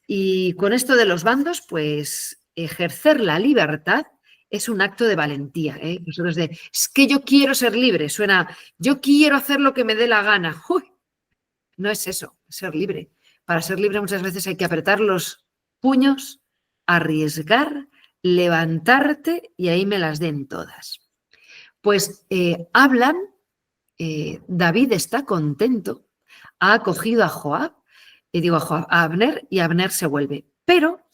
Y con esto de los bandos, pues ejercer la libertad es un acto de valentía. Nosotros es que yo quiero ser libre, suena, yo quiero hacer lo que me dé la gana. ¡Uy! No es eso, ser libre. Para ser libre muchas veces hay que apretar los puños, arriesgar, levantarte y ahí me las den todas. Pues hablan, David está contento, ha acogido a Joab, a Abner, y Abner se vuelve. Pero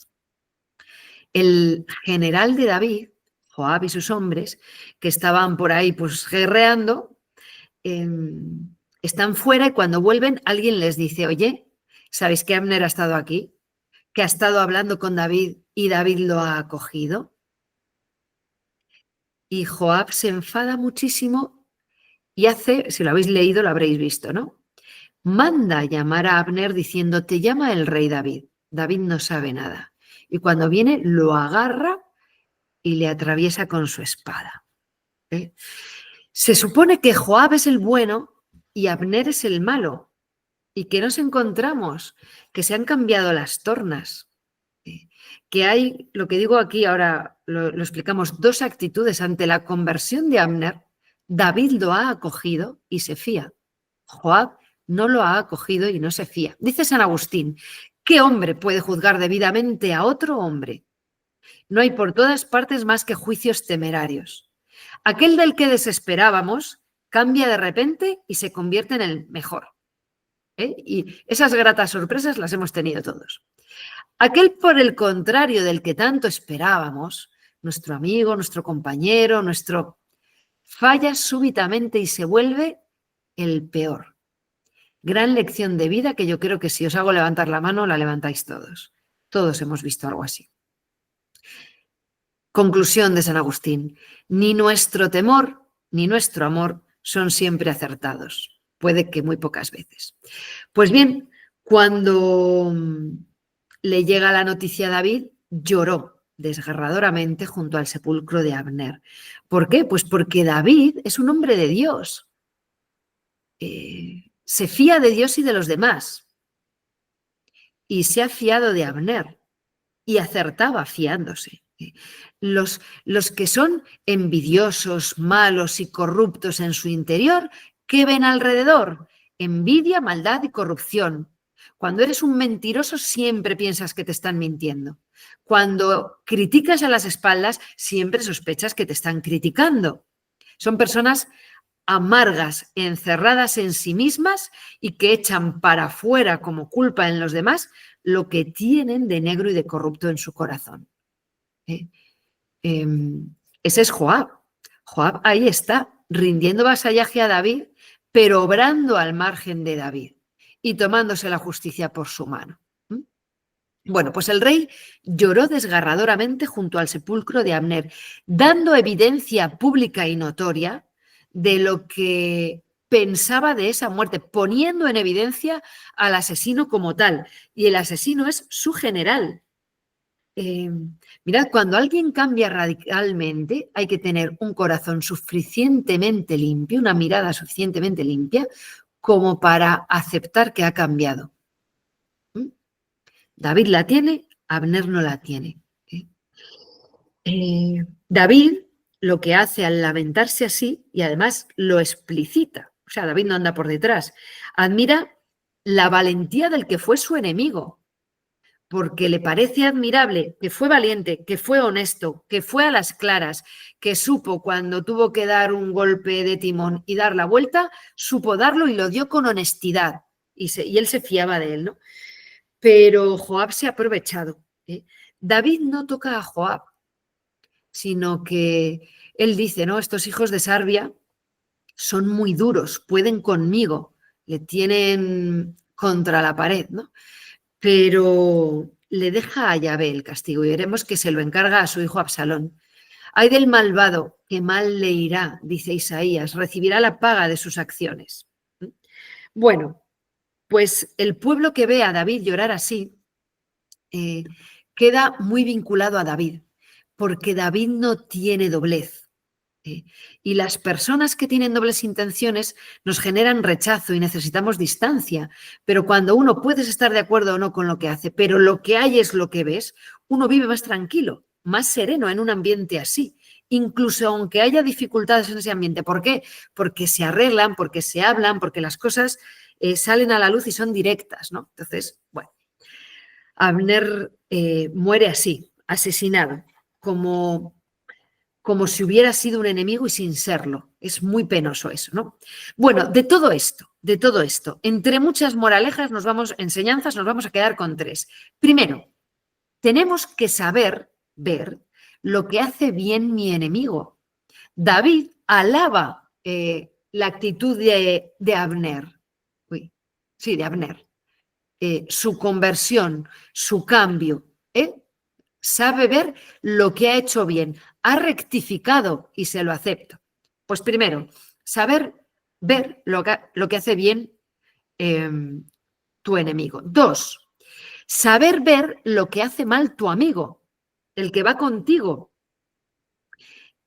el general de David, Joab y sus hombres, que estaban por ahí pues guerreando, están fuera y cuando vuelven alguien les dice, oye, ¿sabéis que Abner ha estado aquí? Que ha estado hablando con David y David lo ha acogido. Y Joab se enfada muchísimo y hace, si lo habéis leído lo habréis visto, ¿no? Manda a llamar a Abner diciendo, te llama el rey David. David no sabe nada. Y cuando viene lo agarra y le atraviesa con su espada. Se supone que Joab es el bueno y Abner es el malo. ¿Y que nos encontramos? Que se han cambiado las tornas. Que hay, lo que digo aquí ahora lo explicamos, dos actitudes ante la conversión de Abner. David lo ha acogido y se fía. Joab no lo ha acogido y no se fía. Dice San Agustín, ¿qué hombre puede juzgar debidamente a otro hombre? No hay por todas partes más que juicios temerarios. Aquel del que desesperábamos cambia de repente y se convierte en el mejor. Y esas gratas sorpresas las hemos tenido todos. Aquel, por el contrario, del que tanto esperábamos, nuestro amigo, nuestro compañero, falla súbitamente y se vuelve el peor. Gran lección de vida que yo creo que si os hago levantar la mano, la levantáis todos. Todos hemos visto algo así. Conclusión de San Agustín. Ni nuestro temor ni nuestro amor son siempre acertados. Puede que muy pocas veces. Pues bien, cuando le llega la noticia a David, lloró desgarradoramente junto al sepulcro de Abner. ¿Por qué? Pues porque David es un hombre de Dios. Se fía de Dios y de los demás. Y se ha fiado de Abner. Y acertaba fiándose. Los que son envidiosos, malos y corruptos en su interior, ¿qué ven alrededor? Envidia, maldad y corrupción. Cuando eres un mentiroso siempre piensas que te están mintiendo. Cuando criticas a las espaldas siempre sospechas que te están criticando. Son personas amargas, encerradas en sí mismas y que echan para afuera como culpa en los demás lo que tienen de negro y de corrupto en su corazón. Ese es Joab. Joab ahí está, rindiendo vasallaje a David, pero obrando al margen de David y tomándose la justicia por su mano. Bueno, pues el rey lloró desgarradoramente junto al sepulcro de Abner, dando evidencia pública y notoria de lo que pensaba de esa muerte, poniendo en evidencia al asesino como tal. Y el asesino es su general. Mirad, cuando alguien cambia radicalmente, hay que tener un corazón suficientemente limpio, una mirada suficientemente limpia, como para aceptar que ha cambiado. David la tiene, Abner no la tiene. David lo que hace al lamentarse así, y además lo explicita, o sea, David no anda por detrás, admira la valentía del que fue su enemigo, porque le parece admirable que fue valiente, que fue honesto, que fue a las claras, que supo cuando tuvo que dar un golpe de timón y dar la vuelta, supo darlo y lo dio con honestidad, y él se fiaba de él, ¿no? Pero Joab se ha aprovechado. David no toca a Joab, sino que él dice, ¿no? Estos hijos de Sarbia son muy duros, pueden conmigo, le tienen contra la pared, ¿no? Pero le deja a Yahvé el castigo y veremos que se lo encarga a su hijo Absalón. Ay del malvado, que mal le irá, dice Isaías, recibirá la paga de sus acciones. Bueno, pues el pueblo que ve a David llorar así queda muy vinculado a David, porque David no tiene doblez. Y las personas que tienen dobles intenciones nos generan rechazo y necesitamos distancia. Pero cuando uno puedes estar de acuerdo o no con lo que hace, pero lo que hay es lo que ves, uno vive más tranquilo, más sereno en un ambiente así. Incluso aunque haya dificultades en ese ambiente. ¿Por qué? Porque se arreglan, porque se hablan, porque las cosas salen a la luz y son directas, ¿no? Entonces, bueno, Abner muere así, asesinado, como si hubiera sido un enemigo y sin serlo. Es muy penoso eso, ¿no? Bueno, de todo esto, entre muchas moralejas enseñanzas, nos vamos a quedar con tres. Primero, tenemos que saber ver lo que hace bien mi enemigo. David alaba la actitud de Abner. De Abner. Su conversión, su cambio, sabe ver lo que ha hecho bien, ha rectificado y se lo acepto. Pues primero, saber ver lo que hace bien tu enemigo. Dos, saber ver lo que hace mal tu amigo, el que va contigo.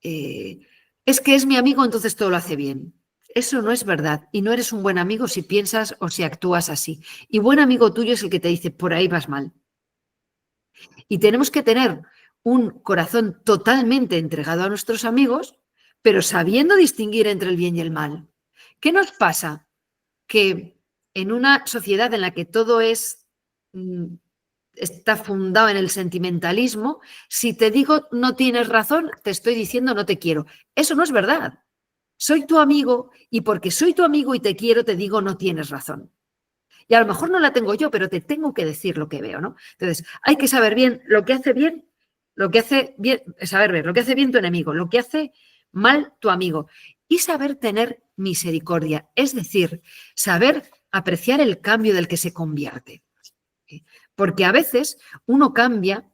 Es que es mi amigo, entonces todo lo hace bien. Eso no es verdad y no eres un buen amigo si piensas o si actúas así. Y buen amigo tuyo es el que te dice, por ahí vas mal. Y tenemos que tener un corazón totalmente entregado a nuestros amigos, pero sabiendo distinguir entre el bien y el mal. ¿Qué nos pasa? Que en una sociedad en la que todo está fundado en el sentimentalismo, si te digo no tienes razón, te estoy diciendo no te quiero. Eso no es verdad. Soy tu amigo y porque soy tu amigo y te quiero, te digo no tienes razón. Y a lo mejor no la tengo yo, pero te tengo que decir lo que veo, ¿no? Entonces, hay que saber bien lo que hace bien, saber ver lo que hace bien tu enemigo, lo que hace mal tu amigo y saber tener misericordia, es decir, saber apreciar el cambio del que se convierte. Porque a veces uno cambia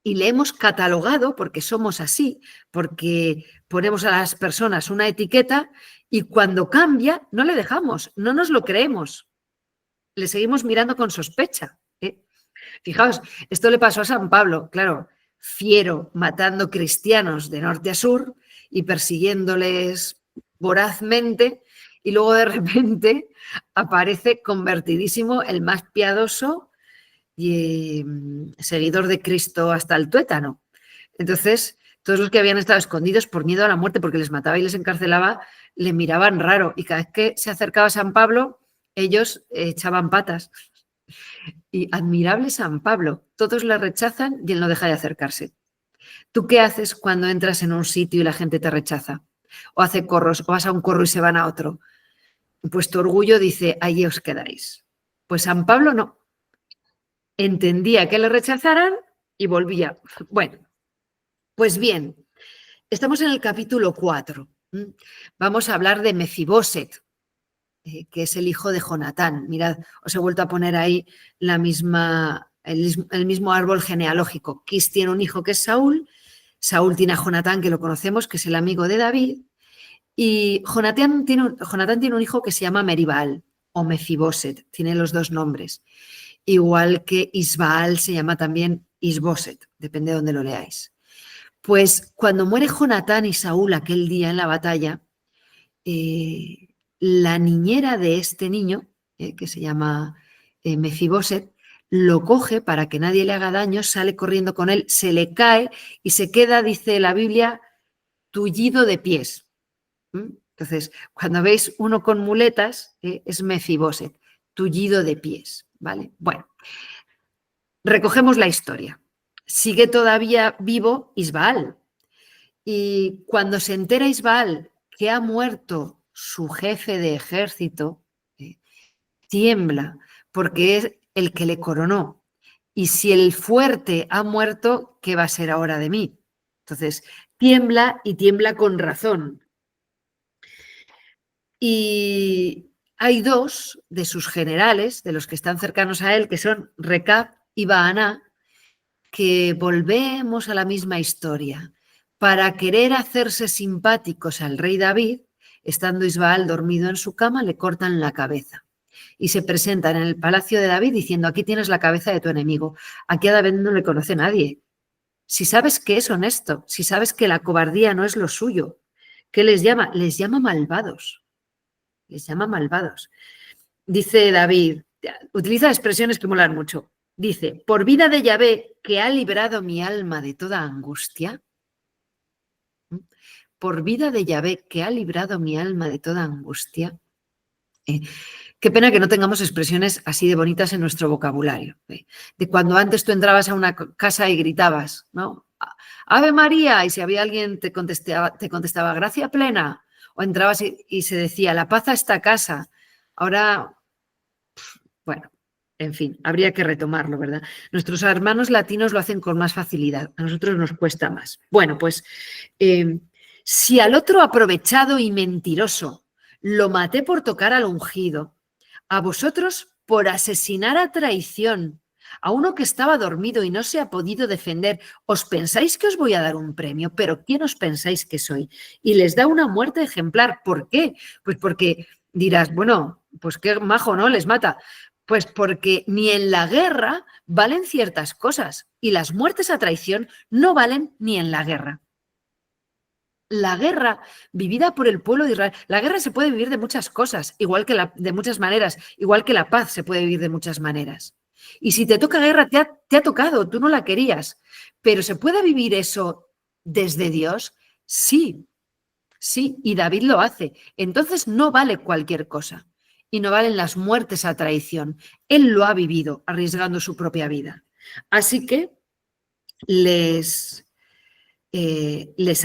y le hemos catalogado, porque somos así, porque ponemos a las personas una etiqueta y cuando cambia no le dejamos, no nos lo creemos. Le seguimos mirando con sospecha. Fijaos, esto le pasó a San Pablo, claro, fiero, matando cristianos de norte a sur y persiguiéndoles vorazmente, y luego de repente aparece convertidísimo el más piadoso y seguidor de Cristo hasta el tuétano. Entonces, todos los que habían estado escondidos por miedo a la muerte, porque les mataba y les encarcelaba, le miraban raro, y cada vez que se acercaba a San Pablo, ellos echaban patas. Y admirable San Pablo, todos le rechazan y él no deja de acercarse. ¿Tú qué haces cuando entras en un sitio y la gente te rechaza? O hace corros, o vas a un corro y se van a otro. Pues tu orgullo dice, ahí os quedáis. Pues San Pablo no. Entendía que le rechazaran y volvía. Bueno, pues bien, estamos en el capítulo 4. Vamos a hablar de Mefiboset, que es el hijo de Jonatán. Mirad, os he vuelto a poner ahí el mismo árbol genealógico. Kis tiene un hijo que es Saúl, Saúl tiene a Jonatán, que lo conocemos, que es el amigo de David, Y Jonatán tiene un hijo que se llama Meribal o Mefiboset, tiene los dos nombres. Igual que Isbaal se llama también Isboset, depende de dónde lo leáis. Pues cuando muere Jonatán y Saúl aquel día en la batalla, la niñera de este niño, que se llama Mefiboset, lo coge para que nadie le haga daño, sale corriendo con él, se le cae y se queda, dice la Biblia, tullido de pies. Entonces, cuando veis uno con muletas, es Mefiboset, tullido de pies, ¿vale? Bueno, recogemos la historia. Sigue todavía vivo Isbaal. Y cuando se entera Isbaal que ha muerto su jefe de ejército, tiembla, porque es el que le coronó. Y si el fuerte ha muerto, ¿qué va a ser ahora de mí? Entonces, tiembla y tiembla con razón. Y hay dos de sus generales, de los que están cercanos a él, que son Recab y Baaná, que volvemos a la misma historia. Para querer hacerse simpáticos al rey David, estando Isbaal dormido en su cama, le cortan la cabeza. Y se presentan en el palacio de David diciendo, aquí tienes la cabeza de tu enemigo. Aquí a David no le conoce nadie. Si sabes que es honesto, si sabes que la cobardía no es lo suyo, ¿qué les llama? Les llama malvados. Les llama malvados. Dice David, utiliza expresiones que molan mucho. Dice, por vida de Yahvé, que ha librado mi alma de toda angustia. Por vida de Yahvé, que ha librado mi alma de toda angustia. Qué pena que no tengamos expresiones así de bonitas en nuestro vocabulario. De cuando antes tú entrabas a una casa y gritabas, ¿no? Ave María, y si había alguien te contestaba gracia plena, o entrabas y se decía la paz a esta casa. Ahora, bueno, en fin, habría que retomarlo, ¿verdad? Nuestros hermanos latinos lo hacen con más facilidad, a nosotros nos cuesta más. Bueno, pues si al otro aprovechado y mentiroso lo maté por tocar al ungido, a vosotros por asesinar a traición a uno que estaba dormido y no se ha podido defender, ¿os pensáis que os voy a dar un premio? ¿Pero quién os pensáis que soy? Y les da una muerte ejemplar. ¿Por qué? Pues porque dirás, bueno, pues qué majo, ¿no? Les mata. Pues porque ni en la guerra valen ciertas cosas y las muertes a traición no valen ni en la guerra. La guerra vivida por el pueblo de Israel, la guerra se puede vivir de muchas cosas, igual que de muchas maneras, igual que la paz se puede vivir de muchas maneras. Y si te toca guerra, te ha tocado, tú no la querías. Pero ¿se puede vivir eso desde Dios? Sí, sí, y David lo hace. Entonces no vale cualquier cosa. Y no valen las muertes a traición. Él lo ha vivido arriesgando su propia vida. Así que les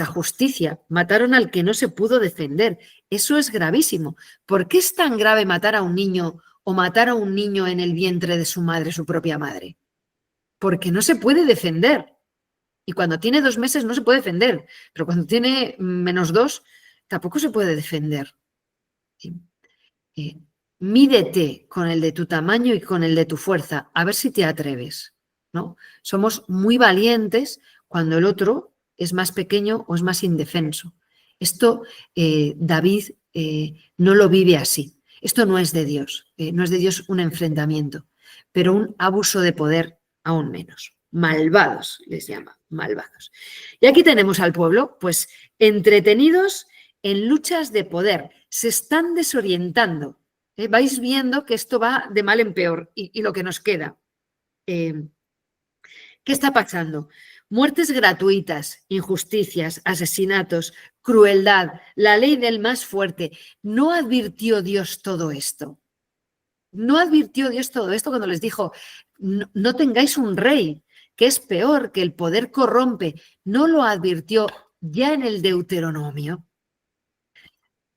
ajusticia, mataron al que no se pudo defender. Eso es gravísimo. ¿Por qué es tan grave matar a un niño o matar a un niño en el vientre de su madre, su propia madre? Porque no se puede defender. Y cuando tiene 2 meses no se puede defender, pero cuando tiene -2 tampoco se puede defender. Mídete con el de tu tamaño y con el de tu fuerza, a ver si te atreves, ¿no? Somos muy valientes cuando el otro es más pequeño o es más indefenso. Esto David no lo vive así. Esto no es de Dios. No es de Dios un enfrentamiento, pero un abuso de poder aún menos. Malvados les llama, malvados. Y aquí tenemos al pueblo, pues entretenidos en luchas de poder. Se están desorientando. Vais viendo que esto va de mal en peor y lo que nos queda. ¿Qué está pasando? Muertes gratuitas, injusticias, asesinatos, crueldad, la ley del más fuerte. ¿No advirtió Dios todo esto? ¿No advirtió Dios todo esto cuando les dijo, no tengáis un rey, que es peor, que el poder corrompe? ¿No lo advirtió ya en el Deuteronomio?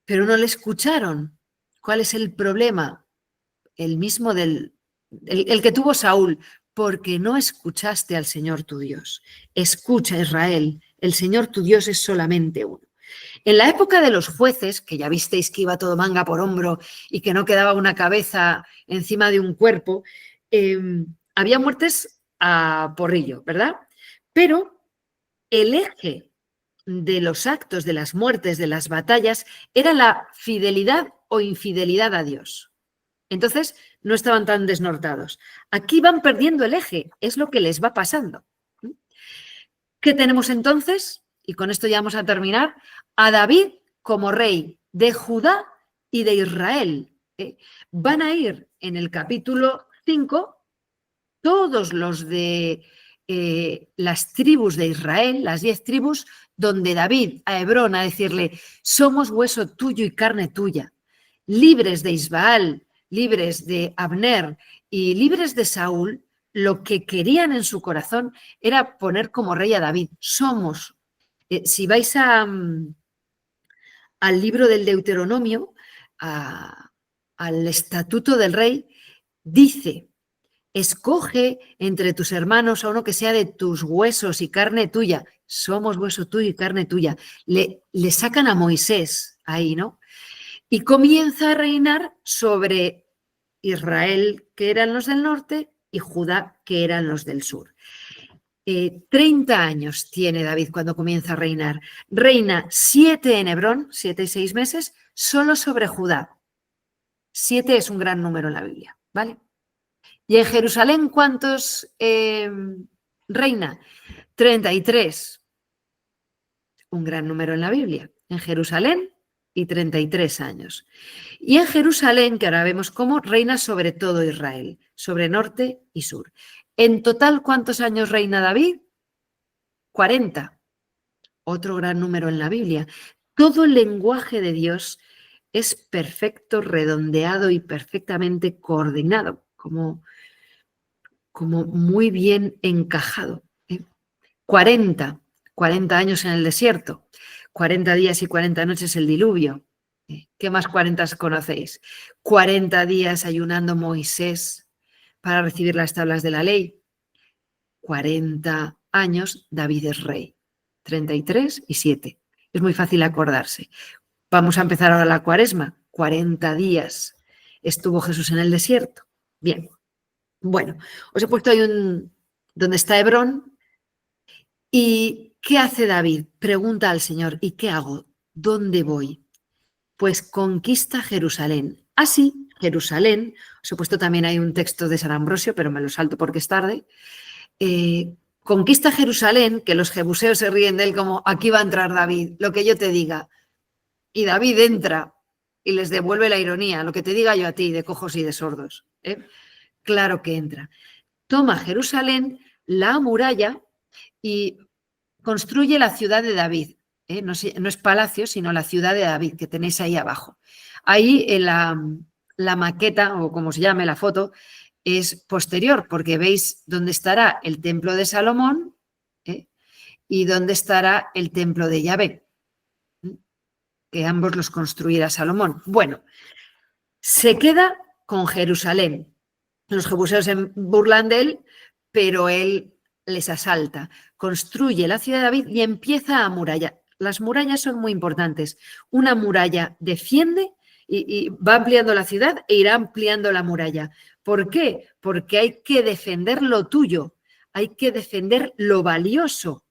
Pero no le escucharon. ¿Cuál es el problema? El mismo el que tuvo Saúl, porque no escuchaste al Señor tu Dios. Escucha, Israel, el Señor tu Dios es solamente uno. En la época de los jueces, que ya visteis que iba todo manga por hombro y que no quedaba una cabeza encima de un cuerpo, había muertes a porrillo, ¿verdad? Pero el eje de los actos, de las muertes, de las batallas, era la fidelidad o infidelidad a Dios. Entonces, no estaban tan desnortados. Aquí van perdiendo el eje, es lo que les va pasando. ¿Qué tenemos entonces? Y con esto ya vamos a terminar. A David como rey de Judá y de Israel. Van a ir en el capítulo 5 todos los de las tribus de Israel, las 10 tribus, donde David a Hebrón a decirle, somos hueso tuyo y carne tuya, libres de Isbaal, libres de Abner y libres de Saúl, lo que querían en su corazón era poner como rey a David. Somos, si vais al libro del Deuteronomio, al estatuto del rey, dice, escoge entre tus hermanos a uno que sea de tus huesos y carne tuya. Somos hueso tuyo y carne tuya. Le sacan a Moisés ahí, ¿no? Y comienza a reinar sobre Israel, que eran los del norte, y Judá, que eran los del sur. 30 años tiene David cuando comienza a reinar. Reina 7 en Hebrón, 7 y 6 meses, solo sobre Judá. 7 es un gran número en la Biblia, ¿vale? ¿Y en Jerusalén cuántos reina? 33. Un gran número en la Biblia. En Jerusalén y 33 años. Y en Jerusalén, que ahora vemos cómo, reina sobre todo Israel, sobre norte y sur. En total, ¿cuántos años reina David? 40. Otro gran número en la Biblia. Todo el lenguaje de Dios es perfecto, redondeado y perfectamente coordinado, como muy bien encajado. 40 años en el desierto, 40 días y 40 noches el diluvio. ¿Qué más 40 conocéis? 40 días ayunando Moisés para recibir las tablas de la ley. 40 años David es rey. 33 y 7. Es muy fácil acordarse. Vamos a empezar ahora la cuaresma. 40 días estuvo Jesús en el desierto. Bien. Bueno, os he puesto ahí donde está Hebrón. ¿Y qué hace David? Pregunta al Señor, ¿y qué hago? ¿Dónde voy? Pues conquista Jerusalén. Así, Jerusalén, os he puesto también ahí un texto de San Ambrosio, pero me lo salto porque es tarde. Conquista Jerusalén, que los jebuseos se ríen de él como, aquí va a entrar David, lo que yo te diga. Y David entra y les devuelve la ironía, lo que te diga yo a ti, de cojos y de sordos. Claro que entra. Toma Jerusalén, la amuralla y construye la ciudad de David. No es palacio, sino la ciudad de David, que tenéis ahí abajo. Ahí en la maqueta, o como se llame la foto, es posterior, porque veis dónde estará el templo de Salomón y dónde estará el templo de Yahvé, que ambos los construirá Salomón. Bueno, se queda con Jerusalén. Los jebuseos se burlan de él, pero él les asalta, construye la ciudad de David y empieza a amurallar. Las murallas son muy importantes. Una muralla defiende y va ampliando la ciudad e irá ampliando la muralla. ¿Por qué? Porque hay que defender lo tuyo, hay que defender lo valioso.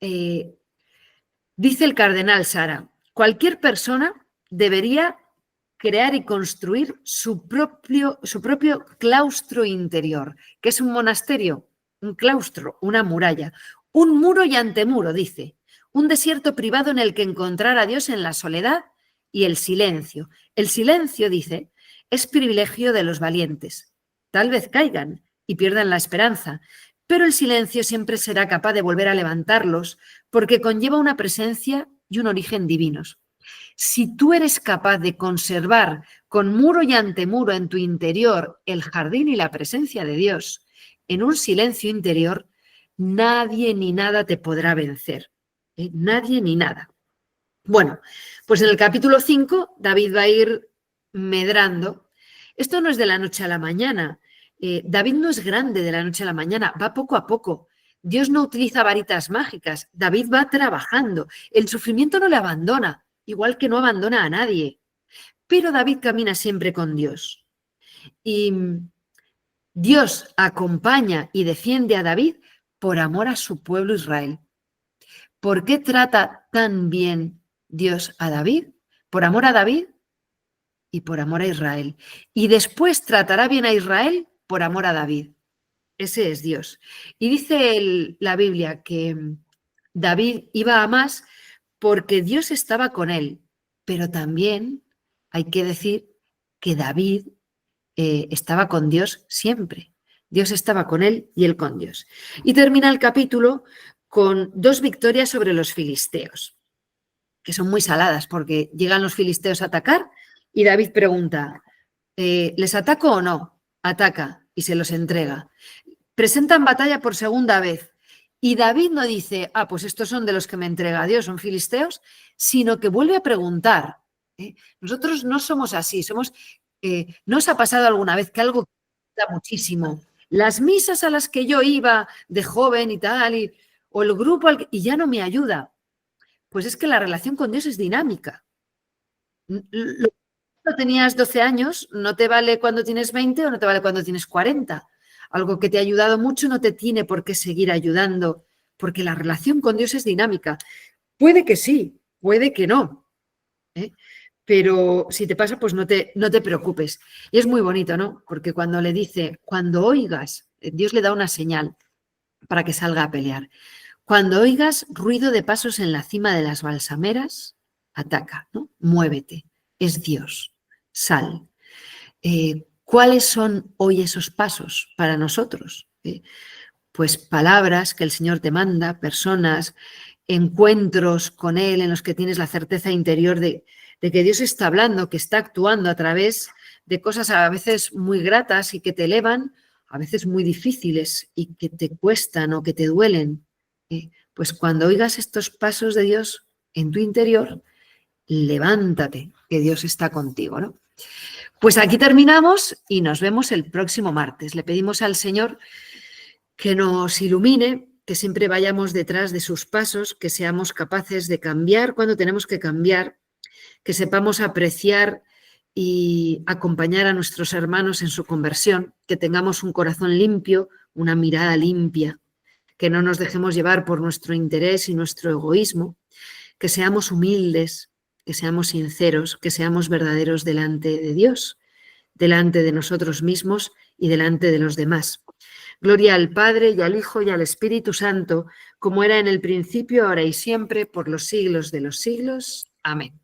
Dice el cardenal Sara, cualquier persona debería crear y construir su propio claustro interior, que es un monasterio, un claustro, una muralla, un muro y antemuro, dice, un desierto privado en el que encontrar a Dios en la soledad y el silencio. El silencio, dice, es privilegio de los valientes. Tal vez caigan y pierdan la esperanza, pero el silencio siempre será capaz de volver a levantarlos porque conlleva una presencia y un origen divinos. Si tú eres capaz de conservar con muro y antemuro en tu interior el jardín y la presencia de Dios en un silencio interior, nadie ni nada te podrá vencer. Nadie ni nada. Bueno, pues en el capítulo 5 David va a ir medrando. Esto no es de la noche a la mañana. David no es grande de la noche a la mañana, va poco a poco. Dios no utiliza varitas mágicas. David va trabajando. El sufrimiento no le abandona, igual que no abandona a nadie. Pero David camina siempre con Dios. Y Dios acompaña y defiende a David por amor a su pueblo Israel. ¿Por qué trata tan bien Dios a David? Por amor a David y por amor a Israel. Y después tratará bien a Israel por amor a David. Ese es Dios. Y dice la Biblia que David iba a más porque Dios estaba con él, pero también hay que decir que David estaba con Dios siempre. Dios estaba con él y él con Dios. Y termina el capítulo con 2 victorias sobre los filisteos, que son muy saladas porque llegan los filisteos a atacar y David pregunta, ¿les ataco o no? Ataca y se los entrega. Presentan batalla por segunda vez y David no dice, pues estos son de los que me entrega Dios, son filisteos, sino que vuelve a preguntar. Nosotros no somos así, ¿no os ha pasado alguna vez que algo da muchísimo? Las misas a las que yo iba de joven y tal, o el grupo y ya no me ayuda. Pues es que la relación con Dios es dinámica. Lo tenías 12 años, no te vale cuando tienes 20 o no te vale cuando tienes 40. Algo que te ha ayudado mucho no te tiene por qué seguir ayudando, porque la relación con Dios es dinámica. Puede que sí, puede que no. Pero si te pasa, pues no te preocupes. Y es muy bonito, ¿no? Porque cuando le dice, cuando oigas, Dios le da una señal para que salga a pelear. Cuando oigas ruido de pasos en la cima de las balsameras, ataca, ¿no? Muévete. Es Dios. Sal. ¿Cuáles son hoy esos pasos para nosotros? Pues palabras que el Señor te manda, personas, encuentros con Él en los que tienes la certeza interior de que Dios está hablando, que está actuando a través de cosas a veces muy gratas y que te elevan, a veces muy difíciles y que te cuestan o que te duelen. Pues cuando oigas estos pasos de Dios en tu interior, levántate, que Dios está contigo, ¿no? Pues aquí terminamos y nos vemos el próximo martes. Le pedimos al Señor que nos ilumine, que siempre vayamos detrás de sus pasos, que seamos capaces de cambiar cuando tenemos que cambiar, que sepamos apreciar y acompañar a nuestros hermanos en su conversión, que tengamos un corazón limpio, una mirada limpia, que no nos dejemos llevar por nuestro interés y nuestro egoísmo, que seamos humildes, que seamos sinceros, que seamos verdaderos delante de Dios, delante de nosotros mismos y delante de los demás. Gloria al Padre y al Hijo y al Espíritu Santo, como era en el principio, ahora y siempre, por los siglos de los siglos. Amén.